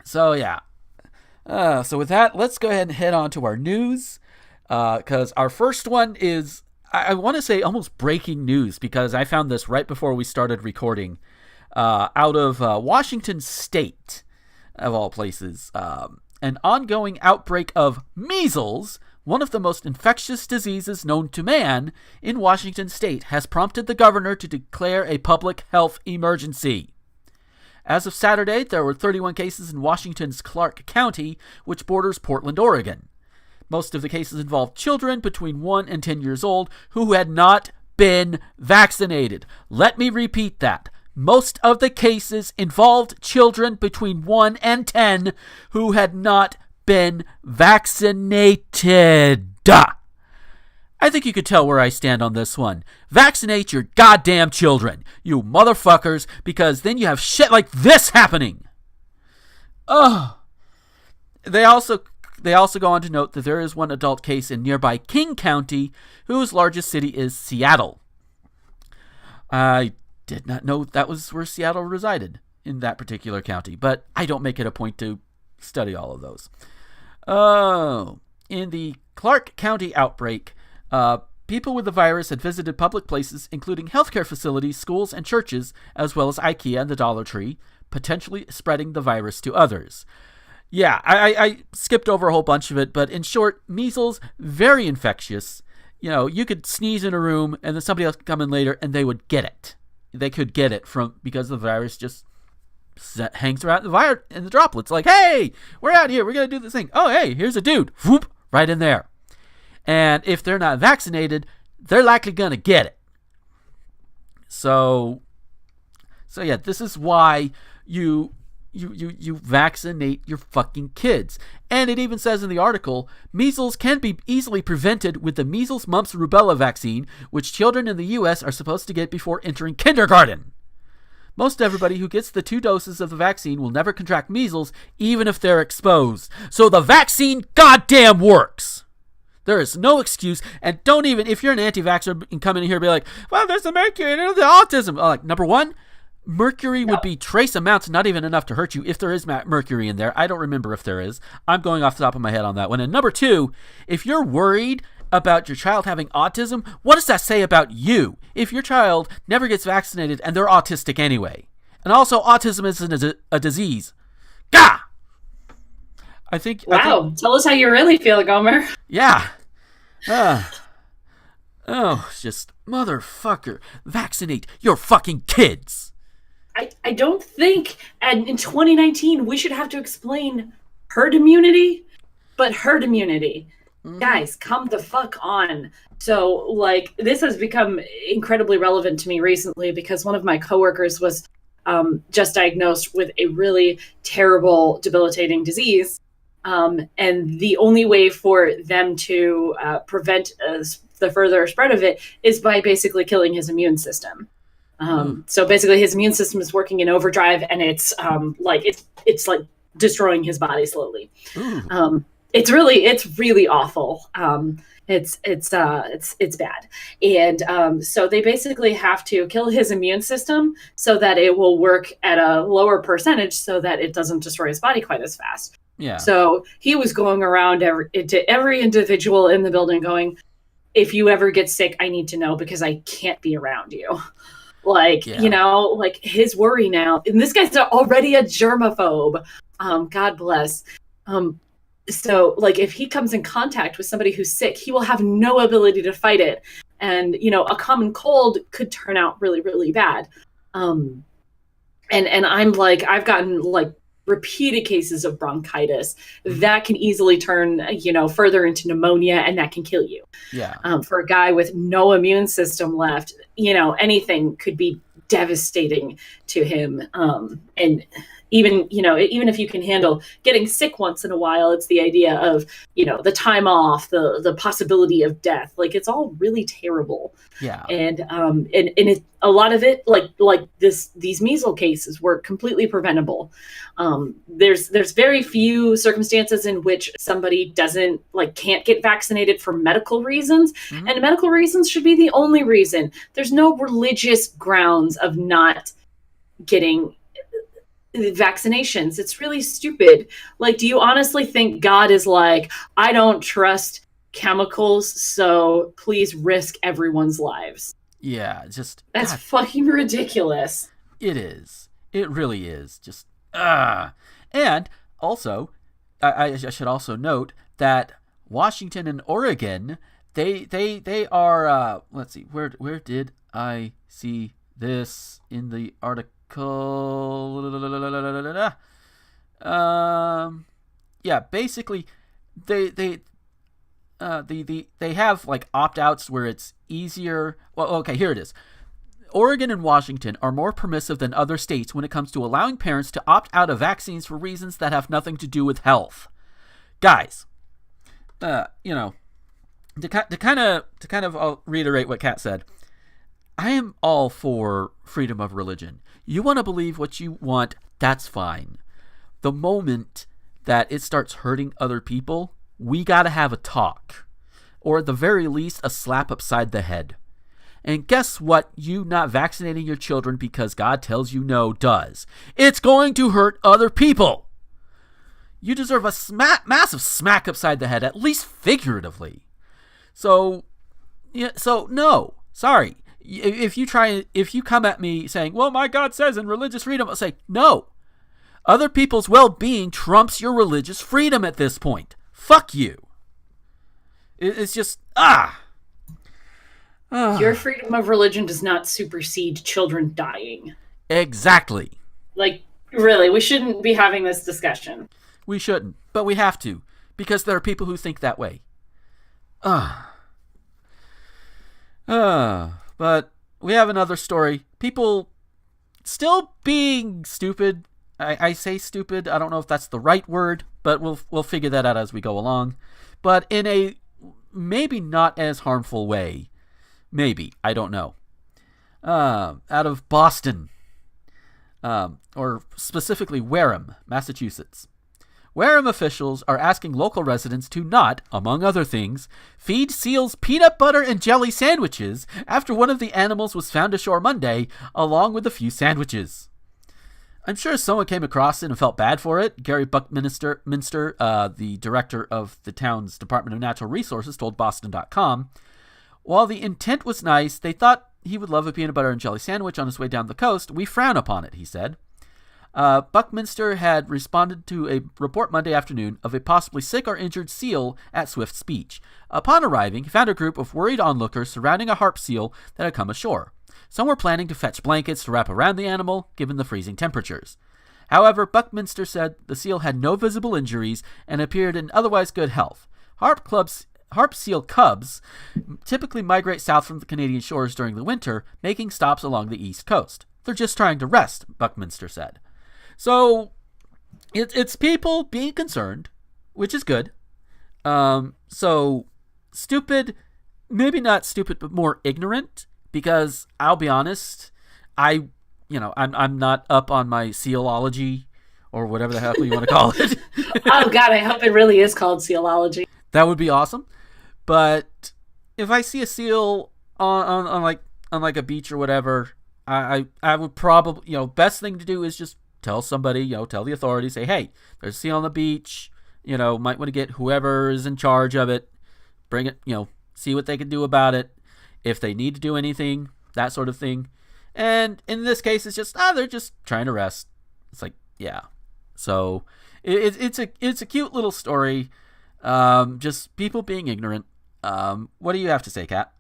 So yeah. So with that, let's go ahead and head on to our news. Because our first one is, I want to say almost breaking news, because I found this right before we started recording. Out of Washington State, of all places. An ongoing outbreak of measles, one of the most infectious diseases known to man, in Washington State, has prompted the governor to declare a public health emergency. As of Saturday, there were 31 cases in Washington's Clark County, which borders Portland, Oregon. Most of the cases involved children between 1 and 10 years old who had not been vaccinated. Let me repeat that. Most of the cases involved children between 1 and 10 who had not been vaccinated. I think you could tell where I stand on this one. Vaccinate your goddamn children, you motherfuckers, because then you have shit like this happening. Ugh. They also go on to note that there is one adult case in nearby King County, whose largest city is Seattle. I did not know that was where Seattle resided, in that particular county, but I don't make it a point to study all of those. Oh, in the Clark County outbreak, people with the virus had visited public places, including healthcare facilities, schools, and churches, as well as IKEA and the Dollar Tree, potentially spreading the virus to others. Yeah, I skipped over a whole bunch of it, but in short, measles, very infectious. You know, you could sneeze in a room, and then somebody else could come in later, and they would get it. They could get it because the virus just hangs around in the droplets. Like, hey, we're out here. We're going to do this thing. Oh, hey, here's a dude. Whoop, right in there. And if they're not vaccinated, they're likely going to get it. So yeah, this is why you vaccinate your fucking kids. And it even says in the article, measles can be easily prevented with the measles, mumps, rubella vaccine, which children in the U.S. are supposed to get before entering kindergarten. Most everybody who gets the 2 doses of the vaccine will never contract measles, even if they're exposed. So the vaccine goddamn works. There is no excuse, and don't even, if you're an anti-vaxxer and come in here and be like, well, there's the mercury and the autism. Like, number one, mercury would be trace amounts, not even enough to hurt you if there is mercury in there. I don't remember if there is. I'm going off the top of my head on that one. And number two, if you're worried about your child having autism, what does that say about you? If your child never gets vaccinated and they're autistic anyway. And also, autism isn't a disease. Gah! Wow, tell us how you really feel, Gomer. Yeah. Just motherfucker. Vaccinate your fucking kids. I don't think, and in 2019, we should have to explain herd immunity, but herd immunity. Guys, come the fuck on. So, like, this has become incredibly relevant to me recently because one of my coworkers was just diagnosed with a really terrible, debilitating disease. And the only way for them to prevent the further spread of it is by basically killing his immune system. So basically his immune system is working in overdrive and it's like destroying his body slowly. It's really awful. It's bad. And so they basically have to kill his immune system so that it will work at a lower percentage so that it doesn't destroy his body quite as fast. Yeah. So he was going around to every individual in the building going, if you ever get sick, I need to know because I can't be around you. You know, like his worry now, and this guy's already a germaphobe. God bless. So like if he comes in contact with somebody who's sick, he will have no ability to fight it. And, you know, a common cold could turn out really, really bad. And I'm like, I've gotten like repeated cases of bronchitis that can easily turn, you know, further into pneumonia and that can kill you. Yeah. For a guy with no immune system left, you know, anything could be devastating to him. And even if you can handle getting sick once in a while, it's the idea of, you know, the time off, the possibility of death. Like it's all really terrible. Yeah. And a lot of it, like these measles cases were completely preventable. There's very few circumstances in which somebody can't get vaccinated for medical reasons, and medical reasons should be the only reason. There's no religious grounds of not getting vaccinations. It's really stupid. Like, do you honestly think God is like, I don't trust chemicals, so please risk everyone's lives? Yeah, that's fucking ridiculous. It is. It really is. Just And also, I should also note that Washington and Oregon, they are. Let's see, where did I see this in the article? Yeah, basically, they have like opt-outs where it's easier. Well, okay, here it is. Oregon and Washington are more permissive than other states when it comes to allowing parents to opt out of vaccines for reasons that have nothing to do with health. Guys, to kind of I'll reiterate what Kat said. I am all for freedom of religion. You want to believe what you want, that's fine. The moment that it starts hurting other people, we got to have a talk. Or at the very least, a slap upside the head. And guess what? You not vaccinating your children because God tells you no does. It's going to hurt other people. You deserve a massive smack upside the head, at least figuratively. So no, sorry. If you come at me saying, well, my God says in religious freedom, I'll say, no. Other people's well-being trumps your religious freedom at this point. Fuck you. It's just, Your freedom of religion does not supersede children dying. Exactly. Like, really, we shouldn't be having this discussion. We shouldn't, but we have to, because there are people who think that way. But we have another story. People still being stupid. I say stupid. I don't know if that's the right word, but we'll figure that out as we go along. But in a maybe not as harmful way. Maybe. I don't know. Out of Boston. Or specifically Wareham, Massachusetts. Wareham officials are asking local residents to not, among other things, feed seals peanut butter and jelly sandwiches after one of the animals was found ashore Monday, along with a few sandwiches. I'm sure someone came across it and felt bad for it. Gary Buckminster, the director of the town's Department of Natural Resources, told Boston.com, while the intent was nice, they thought he would love a peanut butter and jelly sandwich on his way down the coast. We frown upon it, he said. Buckminster had responded to a report Monday afternoon of a possibly sick or injured seal at Swift's Beach. Upon arriving, he found a group of worried onlookers surrounding a harp seal that had come ashore. Some were planning to fetch blankets to wrap around the animal, given the freezing temperatures. However, Buckminster said the seal had no visible injuries and appeared in otherwise good health. Harp seal cubs typically migrate south from the Canadian shores during the winter, making stops along the east coast. They're just trying to rest, Buckminster said. So, it's people being concerned, which is good. So, stupid, maybe not stupid, but more ignorant, because I'll be honest, I'm not up on my sealology, or whatever the hell you want to call it. Oh God, I hope it really is called sealology. That would be awesome. But if I see a seal on like a beach or whatever, I would probably, best thing to do is just tell somebody, tell the authorities, say, hey, there's a seal on the beach, might want to get whoever is in charge of it, bring it, see what they can do about it, if they need to do anything, that sort of thing. And in this case, it's just, they're just trying to rest. It's like, yeah. So it's a cute little story. Just people being ignorant. What do you have to say, Kat?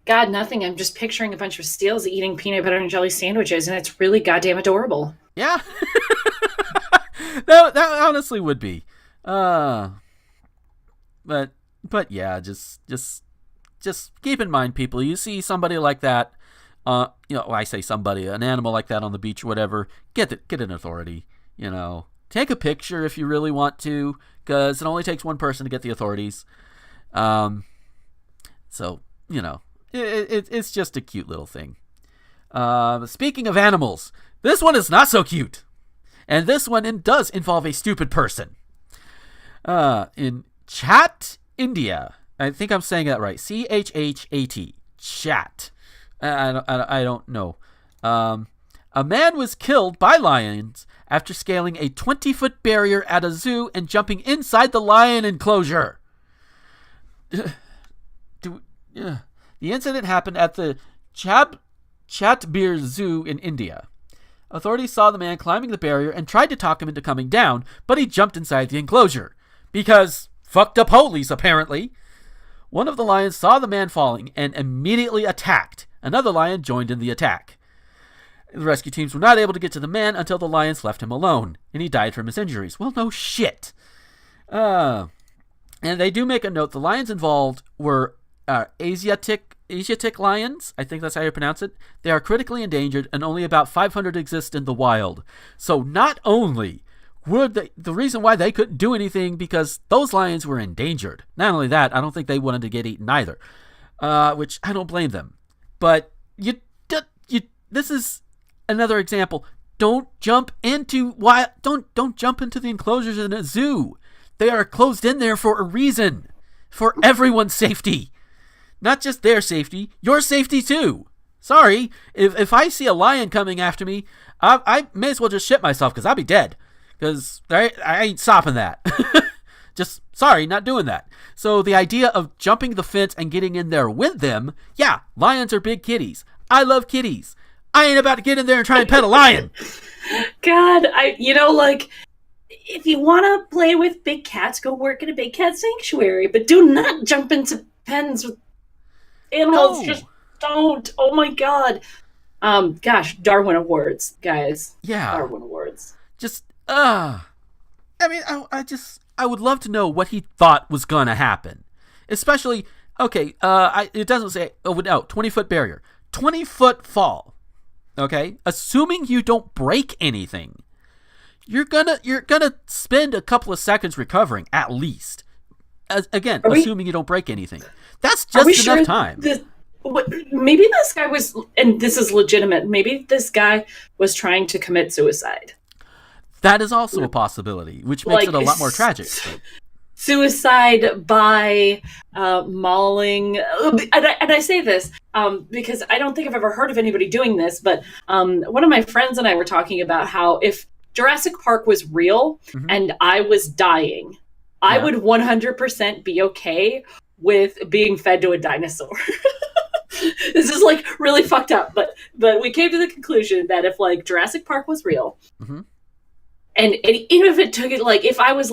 God, nothing. I'm just picturing a bunch of seals eating peanut butter and jelly sandwiches, and it's really goddamn adorable. Yeah. that honestly would be. But yeah, just keep in mind, people, you see somebody like that, I say somebody, an animal like that on the beach or whatever, get an authority, Take a picture if you really want to, because it only takes one person to get the authorities. So, it's just a cute little thing. Speaking of animals, this one is not so cute. And this one does involve a stupid person. In Chat, India. I think I'm saying that right. Chhat. Chat. I don't know. A man was killed by lions after scaling a 20-foot barrier at a zoo and jumping inside the lion enclosure. The incident happened at the Chatbir Zoo in India. Authorities saw the man climbing the barrier and tried to talk him into coming down, but he jumped inside the enclosure. Because fucked up police, apparently. One of the lions saw the man falling and immediately attacked. Another lion joined in the attack. The rescue teams were not able to get to the man until the lions left him alone, and he died from his injuries. Well, no shit. And they do make a note. The lions involved were Asiatic lions. I think that's how you pronounce it. They are critically endangered, and only about 500 exist in the wild. So not only would the reason why they couldn't do anything because those lions were endangered. Not only that, I don't think they wanted to get eaten either, which I don't blame them. But this is another example. Don't jump into don't jump into the enclosures in a zoo. They are closed in there for a reason, for everyone's safety, not just their safety, your safety too. Sorry, if I see a lion coming after me, I may as well just shit myself because I'll be dead. Because I ain't stopping that. Just, sorry, not doing that. So the idea of jumping the fence and getting in there with them, yeah, lions are big kitties. I love kitties. I ain't about to get in there and try and pet a lion. God, if you want to play with big cats, go work in a big cat sanctuary. But do not jump into pens with animals. No. Just don't. Oh my God. Gosh, Darwin Awards, guys. Yeah. Darwin Awards. Just, I mean, I would love to know what he thought was going to happen. Especially, okay, it doesn't say, 20-foot barrier. 20-foot fall. Okay? Assuming you don't break anything. You're gonna spend a couple of seconds recovering, at least. Assuming you don't break anything. That's just enough time. Maybe this guy was, and this is legitimate, maybe this guy was trying to commit suicide. That is also a possibility, which makes it a lot more tragic. Suicide by mauling. And I say this because I don't think I've ever heard of anybody doing this, but one of my friends and I were talking about how if Jurassic Park was real and I was dying, I would 100% be okay with being fed to a dinosaur. This is really fucked up, but we came to the conclusion that if Jurassic Park was real, and even if it took it, if I was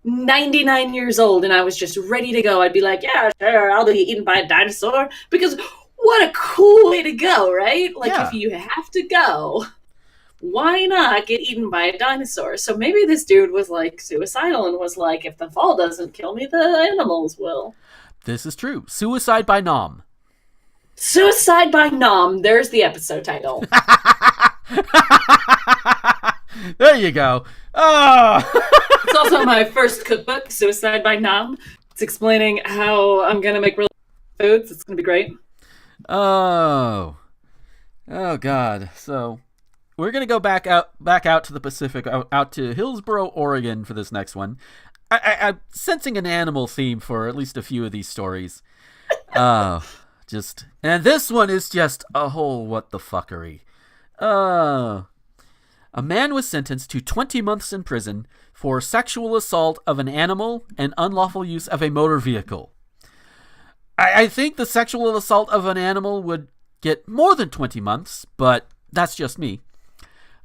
99 years old and I was just ready to go, I'd be like, yeah, sure, I'll be eaten by a dinosaur, because what a cool way to go, right? If you have to go, why not get eaten by a dinosaur? So maybe this dude was suicidal and was like, if the fall doesn't kill me, the animals will. This is true. Suicide by Nom. Suicide by Nom. There's the episode title. There you go. Oh. It's also my first cookbook, Suicide by Nom. It's explaining how I'm going to make really foods. It's going to be great. Oh, God. So we're going to go back out to the Pacific, out to Hillsboro, Oregon for this next one. I'm sensing an animal theme for at least a few of these stories. And this one is just a whole what the fuckery. A man was sentenced to 20 months in prison for sexual assault of an animal and unlawful use of a motor vehicle. I think the sexual assault of an animal would get more than 20 months, but that's just me.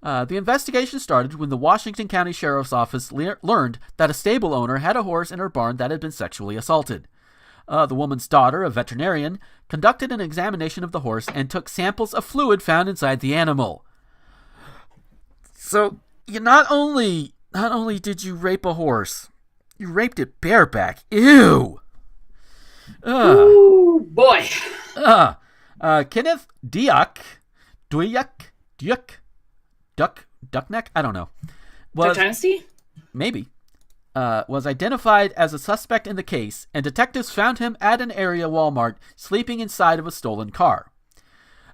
The investigation started when the Washington County Sheriff's Office learned that a stable owner had a horse in her barn that had been sexually assaulted. The woman's daughter, a veterinarian, conducted an examination of the horse and took samples of fluid found inside the animal. So, you not only did you rape a horse, you raped it bareback. Ew! Ooh, boy. Kenneth Duckneck? I don't know. Duck Dynasty? Maybe. Was identified as a suspect in the case, and detectives found him at an area Walmart sleeping inside of a stolen car.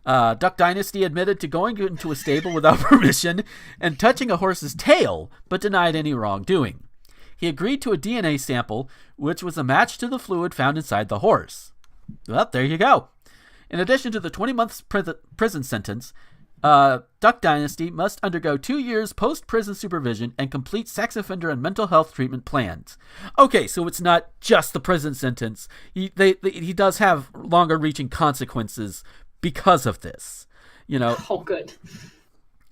Duck Dynasty admitted to going into a stable without permission and touching a horse's tail, but denied any wrongdoing. He agreed to a DNA sample, which was a match to the fluid found inside the horse. Well, there you go. In addition to the 20 months prison sentence, Duck Dynasty must undergo 2 years post-prison supervision and complete sex offender and mental health treatment plans. Okay, so it's not just the prison sentence. He does have longer-reaching consequences because of this, Oh, good.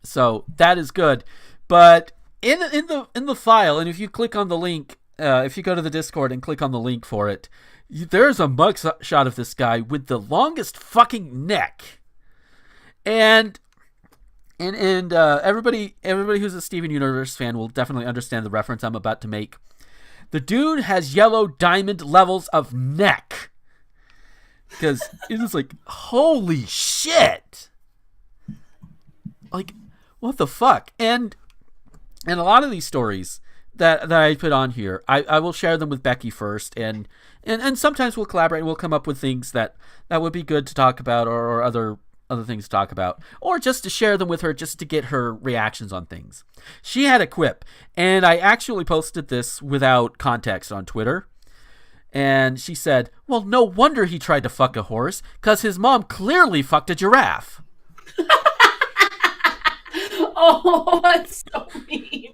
So that is good. But in the file, and if you click on the link, if you go to the Discord and click on the link for it, there's a mug shot of this guy with the longest fucking neck. And And everybody who's a Steven Universe fan will definitely understand the reference I'm about to make. The dude has yellow diamond levels of neck. Because it is like, holy shit. Like, what the fuck? And a lot of these stories that I put on here, I will share them with Becky first, and sometimes we'll collaborate and we'll come up with things that would be good to talk about, or other things to talk about, or just to share them with her, just to get her reactions on things. She had a quip, and I actually posted this without context on Twitter. And she said, well, no wonder he tried to fuck a horse, because his mom clearly fucked a giraffe. Oh, that's so mean.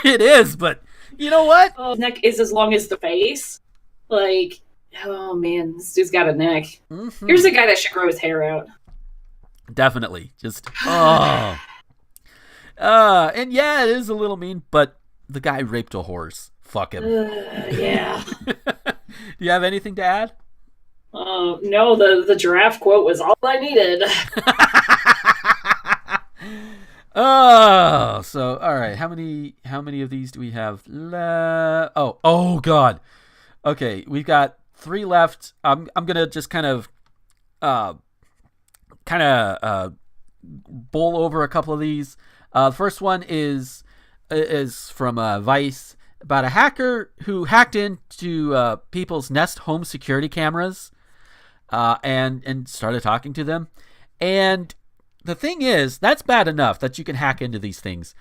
It is, but you know what? Oh, his neck is as long as the face. Like, oh man, this dude's got a neck. Mm-hmm. Here's a guy that should grow his hair out. Definitely. Just, oh. And yeah, it is a little mean, but the guy raped a horse. Fuck him. Yeah. Do you have anything to add? No, the giraffe quote was all I needed. Oh, so all right. How many of these do we have left? Oh God. Okay, we've got 3 left. I'm gonna just kind of bowl over a couple of these. The first one is from Vice, about a hacker who hacked into people's Nest home security cameras and started talking to them. And the thing is, that's bad enough that you can hack into these things.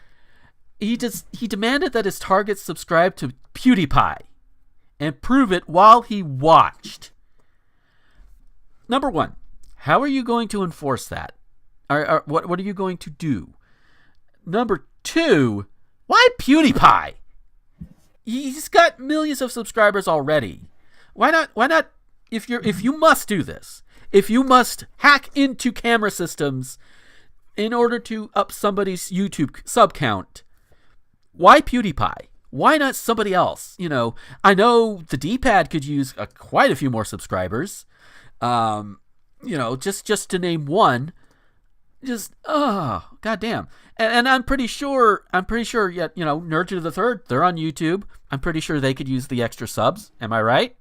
He demanded that his targets subscribe to PewDiePie and prove it while he watched. Number 1, how are you going to enforce that? What are you going to do? Number 2, why PewDiePie? He's got millions of subscribers already. Why not? If you must do this, if you must hack into camera systems in order to up somebody's YouTube sub count, why PewDiePie? Why not somebody else? You know, I know the D-pad could use quite a few more subscribers. You know, just to name one. Just goddamn. And I'm pretty sure. Yeah, you know, Nerd to the Third, they're on YouTube. I'm pretty sure they could use the extra subs. Am I right?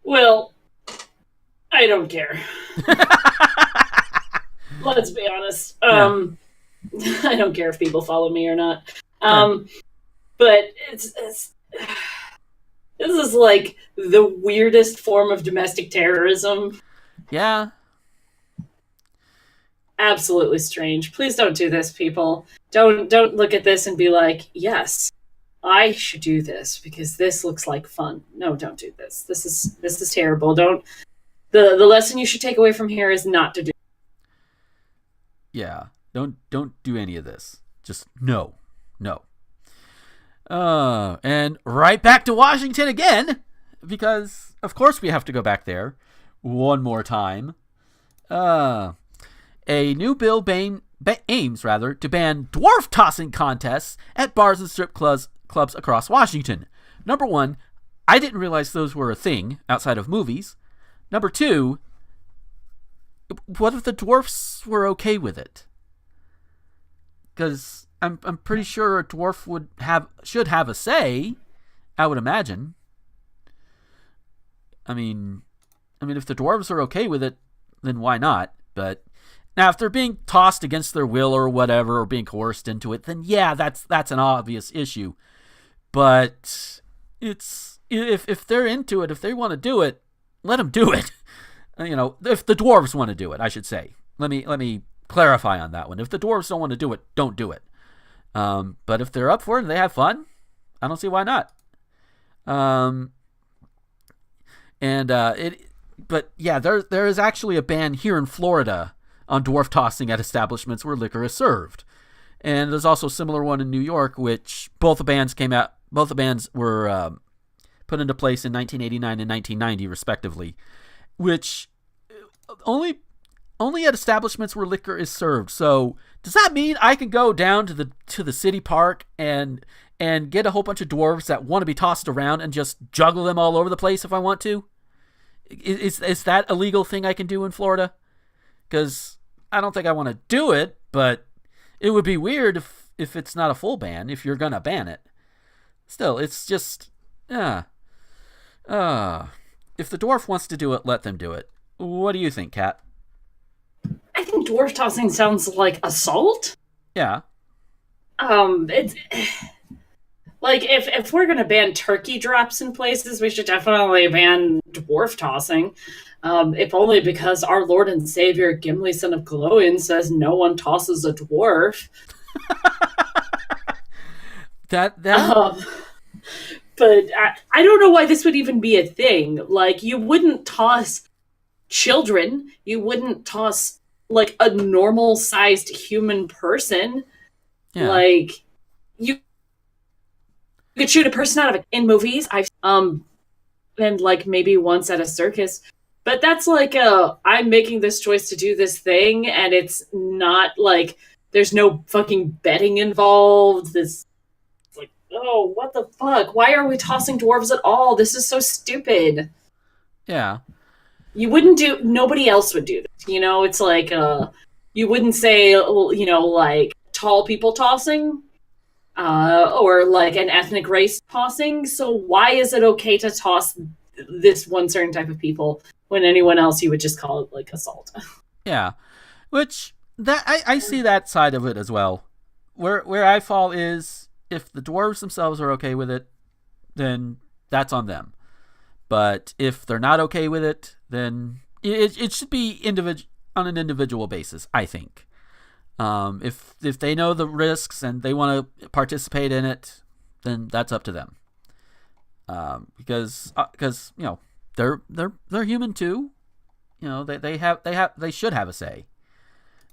Well, I don't care. Let's be honest. I don't care if people follow me or not. But it's this is like the weirdest form of domestic terrorism. Yeah. Absolutely strange. Please don't do this, people. Don't look at this and be like, yes, I should do this because this looks like fun. No, don't do this. This is terrible. Don't. The lesson you should take away from here is not to do. Yeah. Don't do any of this. Just no. And right back to Washington again, because of course we have to go back there one more time. A new bill aims to ban dwarf tossing contests at bars and strip clubs across Washington. Number 1, I didn't realize those were a thing outside of movies. Number 2, what if the dwarfs were okay with it? Because I'm pretty sure a dwarf should have a say, I would imagine. I mean, if the dwarves are okay with it, then why not? But now, if they're being tossed against their will or whatever, or being coerced into it, then yeah, that's an obvious issue. But it's if they're into it, if they want to do it, let them do it. You know, if the dwarves want to do it, I should say. Let me clarify on that one. If the dwarves don't want to do it, don't do it. But if they're up for it and they have fun, I don't see why not. But yeah, there is actually a ban here in Florida on dwarf tossing at establishments where liquor is served. And there's also a similar one in New York, which both the bands were put into place in 1989 and 1990, respectively, which only at establishments where liquor is served. So does that mean I can go down to the city park and get a whole bunch of dwarves that want to be tossed around and just juggle them all over the place if I want to? Is that a legal thing I can do in Florida? Because I don't think I want to do it, but It would be weird if it's not a full ban, if you're going to ban it. Still, it's just, if the dwarf wants to do it, let them do it. What do you think, Kat? I think dwarf tossing sounds like assault. Yeah. It's like if we're gonna ban turkey drops in places, we should definitely ban dwarf tossing. If only because our Lord and Savior Gimli, son of Glowin, says no one tosses a dwarf. That. But I don't know why this would even be a thing. Like, you wouldn't toss children. You wouldn't toss, like, a normal-sized human person. Yeah. Like, you could shoot a person out of it in movies. And, like, maybe once at a circus. But that's like I'm making this choice to do this thing, and it's not, like, there's no fucking betting involved. This... Oh, what the fuck? Why are we tossing dwarves at all? This is so stupid. Yeah. Nobody else would do this. You know, it's like, you wouldn't say, you know, like, tall people tossing, or like an ethnic race tossing. So why is it okay to toss this one certain type of people when anyone else you would just call it, like, assault? Yeah. Which, I see that side of it as well. Where I fall is, if the dwarves themselves are okay with it, then that's on them. But if they're not okay with it, then it should be on an individual basis, I think. If they know the risks and they want to participate in it, then that's up to them. Because you know, they're human too. You know, they should have a say.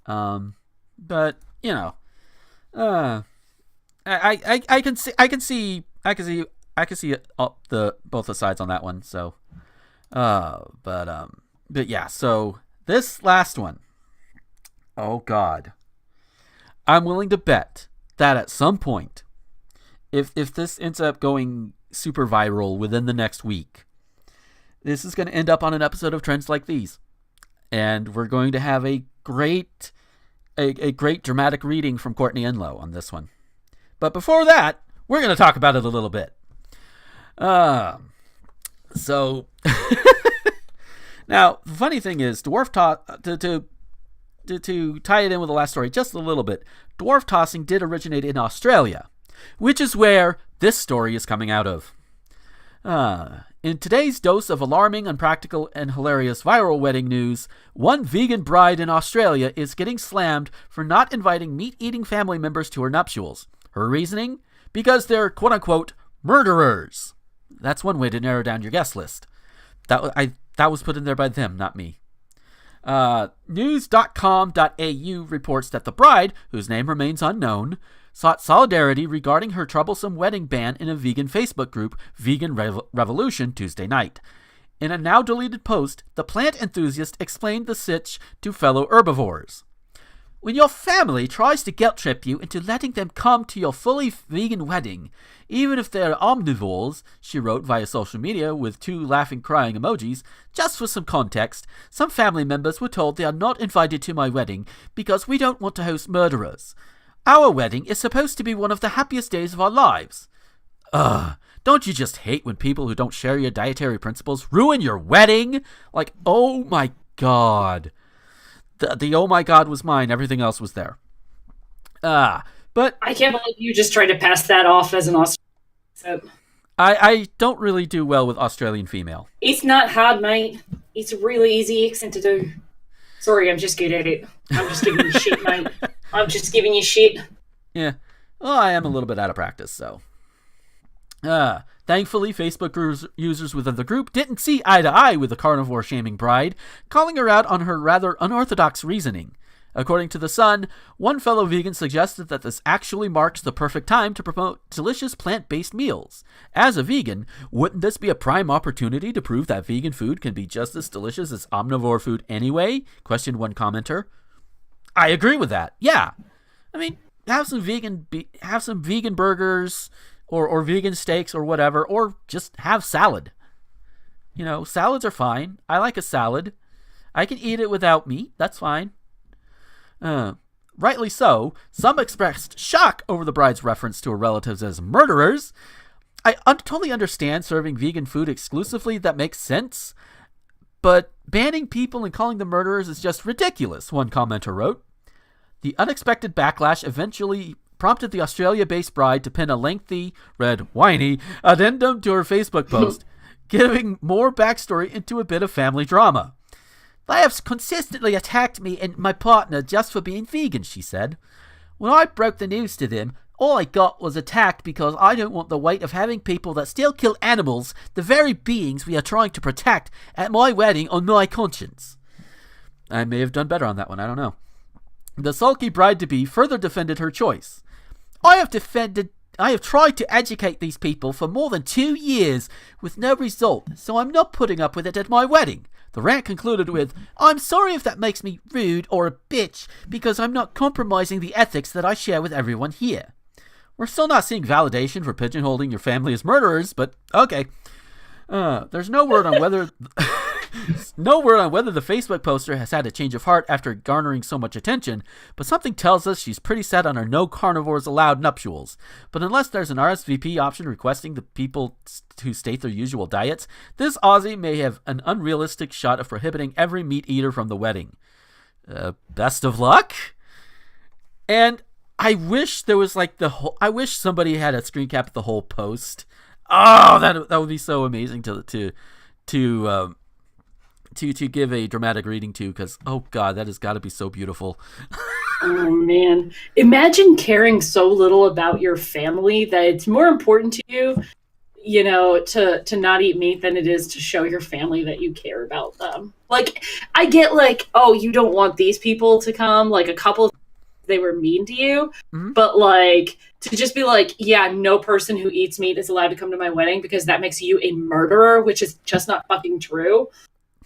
But you know, I can see both the sides on that one. So, but yeah. So this last one, oh God, I'm willing to bet that at some point, if this ends up going super viral within the next week, this is going to end up on an episode of Trends Like These, and we're going to have a great dramatic reading from Courtney Enlow on this one. But before that, we're going to talk about it a little bit. So now the funny thing is, dwarf to tie it in with the last story just a little bit, dwarf tossing did originate in Australia, which is where this story is coming out of. In today's dose of alarming, unpractical, and hilarious viral wedding news, one vegan bride in Australia is getting slammed for not inviting meat-eating family members to her nuptials. Her reasoning? Because they're quote-unquote murderers. That's one way to narrow down your guest list. That was put in there by them, not me. News.com.au reports that the bride, whose name remains unknown, sought solidarity regarding her troublesome wedding ban in a vegan Facebook group, Vegan Revolution, Tuesday night. In a now-deleted post, the plant enthusiast explained the sitch to fellow herbivores. When your family tries to guilt-trip you into letting them come to your fully vegan wedding, even if they're omnivores, she wrote via social media with 2 laughing crying emojis, just for some context, some family members were told they are not invited to my wedding because we don't want to host murderers. Our wedding is supposed to be one of the happiest days of our lives. Don't you just hate when people who don't share your dietary principles ruin your wedding? Like, oh my God. The oh my God was mine. Everything else was there. But I can't believe you just tried to pass that off as an Australian. I don't really do well with Australian female. It's not hard, mate. It's a really easy accent to do. Sorry, I'm just good at it. I'm just giving you shit, mate. I'm just giving you shit. Yeah. Well, I am a little bit out of practice, so. Thankfully, Facebook users within the group didn't see eye to eye with the carnivore-shaming bride, calling her out on her rather unorthodox reasoning. According to The Sun, one fellow vegan suggested that this actually marks the perfect time to promote delicious plant-based meals. As a vegan, wouldn't this be a prime opportunity to prove that vegan food can be just as delicious as omnivore food anyway? Questioned one commenter. I agree with that. Yeah. I mean, have some vegan burgers or vegan steaks or whatever, or just have salad. You know, salads are fine. I like a salad. I can eat it without meat. That's fine. Rightly so, some expressed shock over the bride's reference to her relatives as murderers. I totally understand serving vegan food exclusively, that makes sense. But banning people and calling them murderers is just ridiculous, one commenter wrote. The unexpected backlash eventually prompted the Australia-based bride to pin a lengthy, read whiny, addendum to her Facebook post, giving more backstory into a bit of family drama. They have consistently attacked me and my partner just for being vegan, she said. When I broke the news to them, all I got was attacked because I don't want the weight of having people that still kill animals, the very beings we are trying to protect, at my wedding on my conscience. I may have done better on that one, I don't know. The sulky bride-to-be further defended her choice. I have tried to educate these people for more than 2 years with no result, so I'm not putting up with it at my wedding. The rant concluded with, I'm sorry if that makes me rude or a bitch, because I'm not compromising the ethics that I share with everyone here. We're still not seeing validation for pigeonholing your family as murderers, but okay. There's no word on whether the Facebook poster has had a change of heart after garnering so much attention, but something tells us she's pretty set on her no carnivores allowed nuptials. But unless there's an RSVP option requesting the people to state their usual diets, this Aussie may have an unrealistic shot of prohibiting every meat eater from the wedding. Best of luck? And I wish there was I wish somebody had a screen cap of the whole post. Oh, that would be so amazing to give a dramatic reading to, because oh god, that has got to be so beautiful. Oh man, imagine caring so little about your family that it's more important to you, to not eat meat than it is to show your family that you care about them. Like, I get oh, you don't want these people to come, a couple they were mean to you, but to just be yeah, no person who eats meat is allowed to come to my wedding because that makes you a murderer, which is just not fucking true.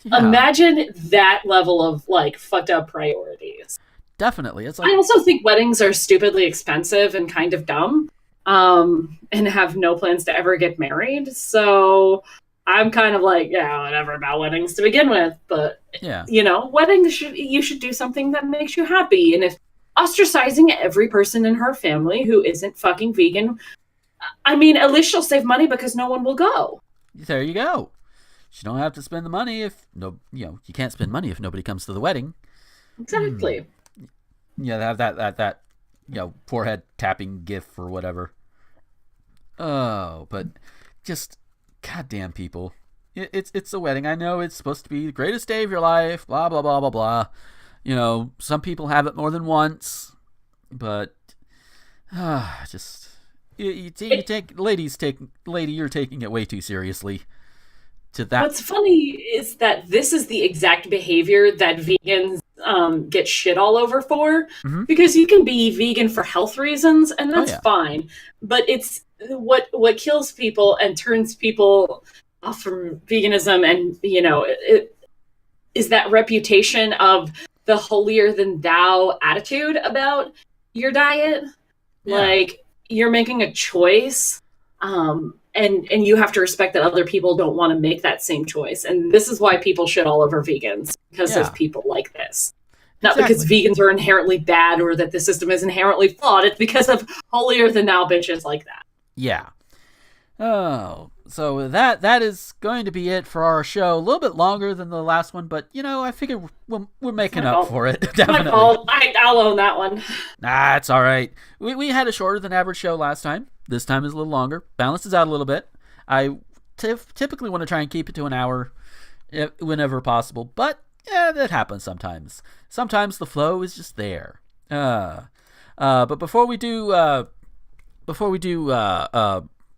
Yeah. Imagine that level of fucked up priorities. Definitely. It's I also think weddings are stupidly expensive and kind of dumb, and have no plans to ever get married. So I'm kind of yeah, whatever about weddings to begin with, but yeah, weddings you should do something that makes you happy. And if ostracizing every person in her family who isn't fucking vegan, I mean, at least she'll save money because no one will go. There you go. You don't have to spend the money if you can't spend money if nobody comes to the wedding. Exactly. Yeah, have that forehead tapping gif or whatever. Oh, but just goddamn people. It's a wedding. I know it's supposed to be the greatest day of your life. Blah blah blah blah blah. Some people have it more than once, but you're taking it way too seriously. What's funny is that this is the exact behavior that vegans get shit all over for, because you can be vegan for health reasons, and that's fine. But it's what kills people and turns people off from veganism, and it is that reputation of the holier than thou attitude about your diet. Yeah. You're making a choice. And you have to respect that other people don't want to make that same choice. And this is why people shit all over vegans, because of people like this. Not because vegans are inherently bad or that the system is inherently flawed. It's because of holier-than-thou bitches like that. Yeah. Oh, so that is going to be it for our show. A little bit longer than the last one, but, I figured we're making up for it. Definitely. I'll own that one. Nah, it's all right. We had a shorter than average show last time. This time is a little longer. Balances out a little bit. I typically want to try and keep it to an hour whenever possible, but that happens sometimes. Sometimes the flow is just there. But before we do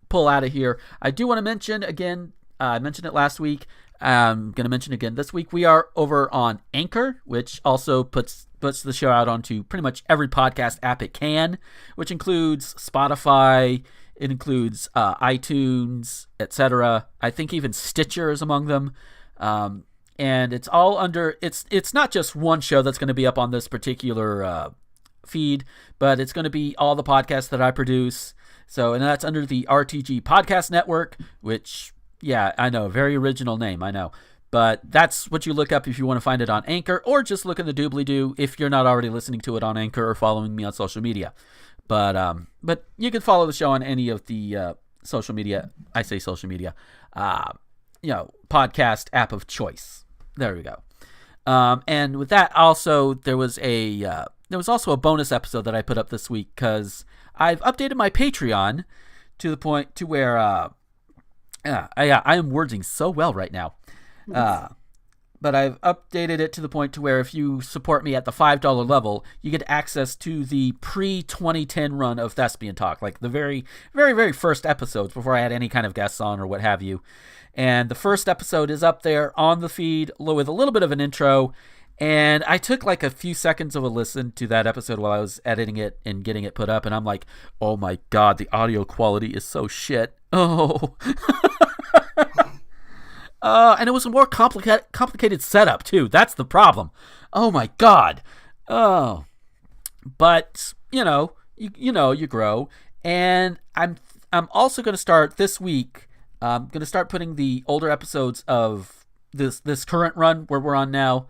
pull out of here, I do want to mention again. I mentioned it last week. I'm going to mention again this week. We are over on Anchor, which also puts the show out onto pretty much every podcast app it can, which includes Spotify, it includes iTunes, etc. I think even Stitcher is among them. And it's all under, it's not just one show that's going to be up on this particular feed, but it's going to be all the podcasts that I produce. So, and that's under the RTG Podcast Network, which, yeah, I know, very original name, I know. But that's what you look up if you want to find it on Anchor, or just look in the doobly-doo if you're not already listening to it on Anchor or following me on social media. But you can follow the show on any of the social media. I say social media, podcast app of choice. There we go. And with that, also there was also a bonus episode that I put up this week because I've updated my Patreon to the point to where I am wording so well right now. But I've updated it to the point to where if you support me at the $5 level, you get access to the pre-2010 run of Thespian Talk, like the very, very, very first episodes before I had any kind of guests on or what have you. And the first episode is up there on the feed with a little bit of an intro. And I took like a few seconds of a listen to that episode while I was editing it and getting it put up. And I'm like, oh my God, the audio quality is so shit. Oh. And it was a more complicated setup too. That's the problem. Oh my God. Oh, but you grow. And I'm also going to start this week. I'm going to start putting the older episodes of this current run where we're on now,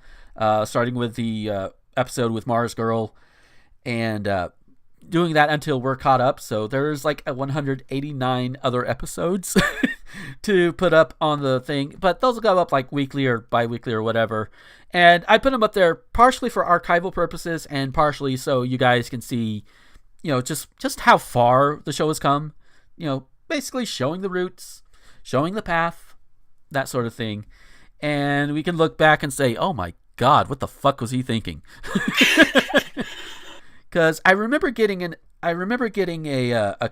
starting with the episode with Mars Girl, and doing that until we're caught up. So there's like 189 other episodes to put up on the thing, but those will go up like weekly or bi-weekly or whatever. And I put them up there partially for archival purposes and partially so you guys can see, just how far the show has come. Basically showing the roots, showing the path, that sort of thing. And we can look back and say, oh my God, what the fuck was he thinking? Because I remember getting a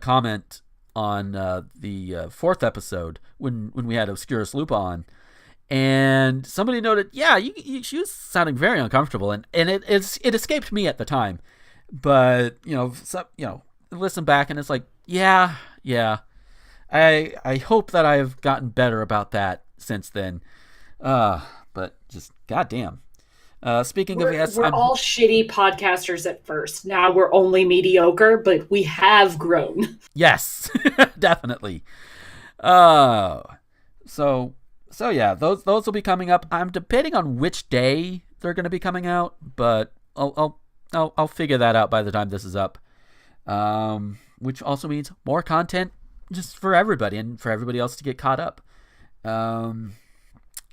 comment on the fourth episode when we had Obscurus Lupa on, and somebody noted, she was sounding very uncomfortable, and it escaped me at the time, but listen back and it's like, I hope that I've gotten better about that since then, but just goddamn. Speaking of, yes, we're all shitty podcasters at first. Now we're only mediocre, but we have grown. Yes, definitely. So yeah, those will be coming up. I'm debating on which day they're going to be coming out, but I'll figure that out by the time this is up. Which also means more content just for everybody and for everybody else to get caught up.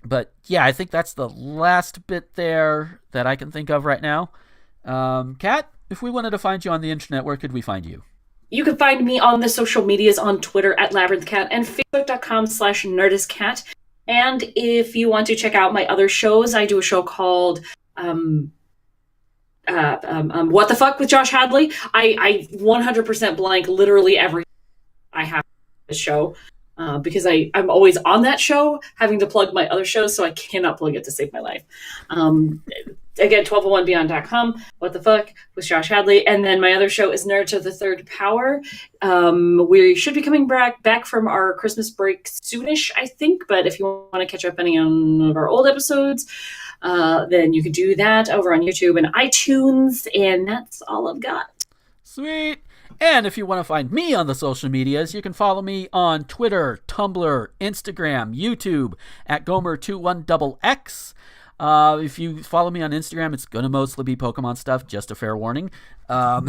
But yeah, I think that's the last bit there that I can think of right now. Kat, if we wanted to find you on the internet, where could we find you? You can find me on the social medias on Twitter at LabyrinthCat and Facebook.com/NerdistCat. And if you want to check out my other shows, I do a show called What the Fuck with Josh Hadley. I 100% blank literally every I have this show. Because I'm always on that show, having to plug my other shows, so I cannot plug it to save my life. Again, 1201beyond.com, What the Fuck, with Josh Hadley. And then my other show is Nerd to the Third Power. We should be coming back from our Christmas break soonish, I think. But if you want to catch up any of our old episodes, then you can do that over on YouTube and iTunes. And that's all I've got. Sweet. And if you want to find me on the social medias, you can follow me on Twitter, Tumblr, Instagram, YouTube at Gomer21XX. If you follow me on Instagram, it's going to mostly be Pokemon stuff, just a fair warning. You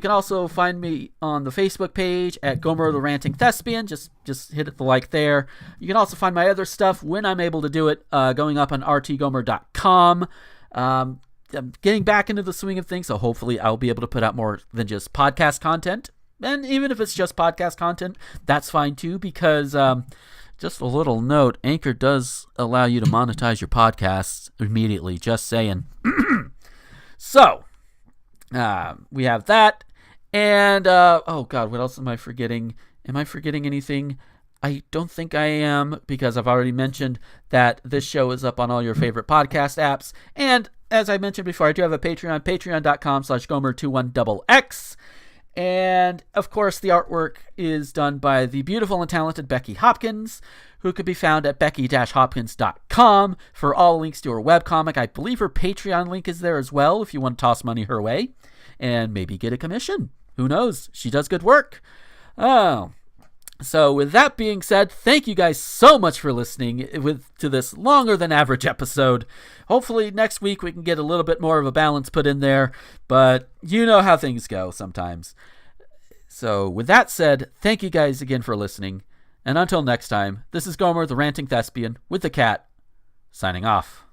can also find me on the Facebook page at Gomer the Ranting Thespian. Just hit the like there. You can also find my other stuff when I'm able to do it, going up on rtgomer.com. I'm getting back into the swing of things, so hopefully I'll be able to put out more than just podcast content. And even if it's just podcast content, that's fine too, because just a little note, Anchor does allow you to monetize your podcasts immediately, just saying. So, we have that. And, oh God, what else am I forgetting? Am I forgetting anything? I don't think I am, because I've already mentioned that this show is up on all your favorite podcast apps. And as I mentioned before, I do have a Patreon, patreon.com/Gomer21XX. And of course, the artwork is done by the beautiful and talented Becky Hopkins, who could be found at becky-hopkins.com for all links to her webcomic. I believe her Patreon link is there as well if you want to toss money her way and maybe get a commission. Who knows? She does good work. Oh. So with that being said, thank you guys so much for listening to this longer than average episode. Hopefully next week we can get a little bit more of a balance put in there, but you know how things go sometimes. So with that said, thank you guys again for listening. And until next time, this is Gomer, the Ranting Thespian, with the cat, signing off.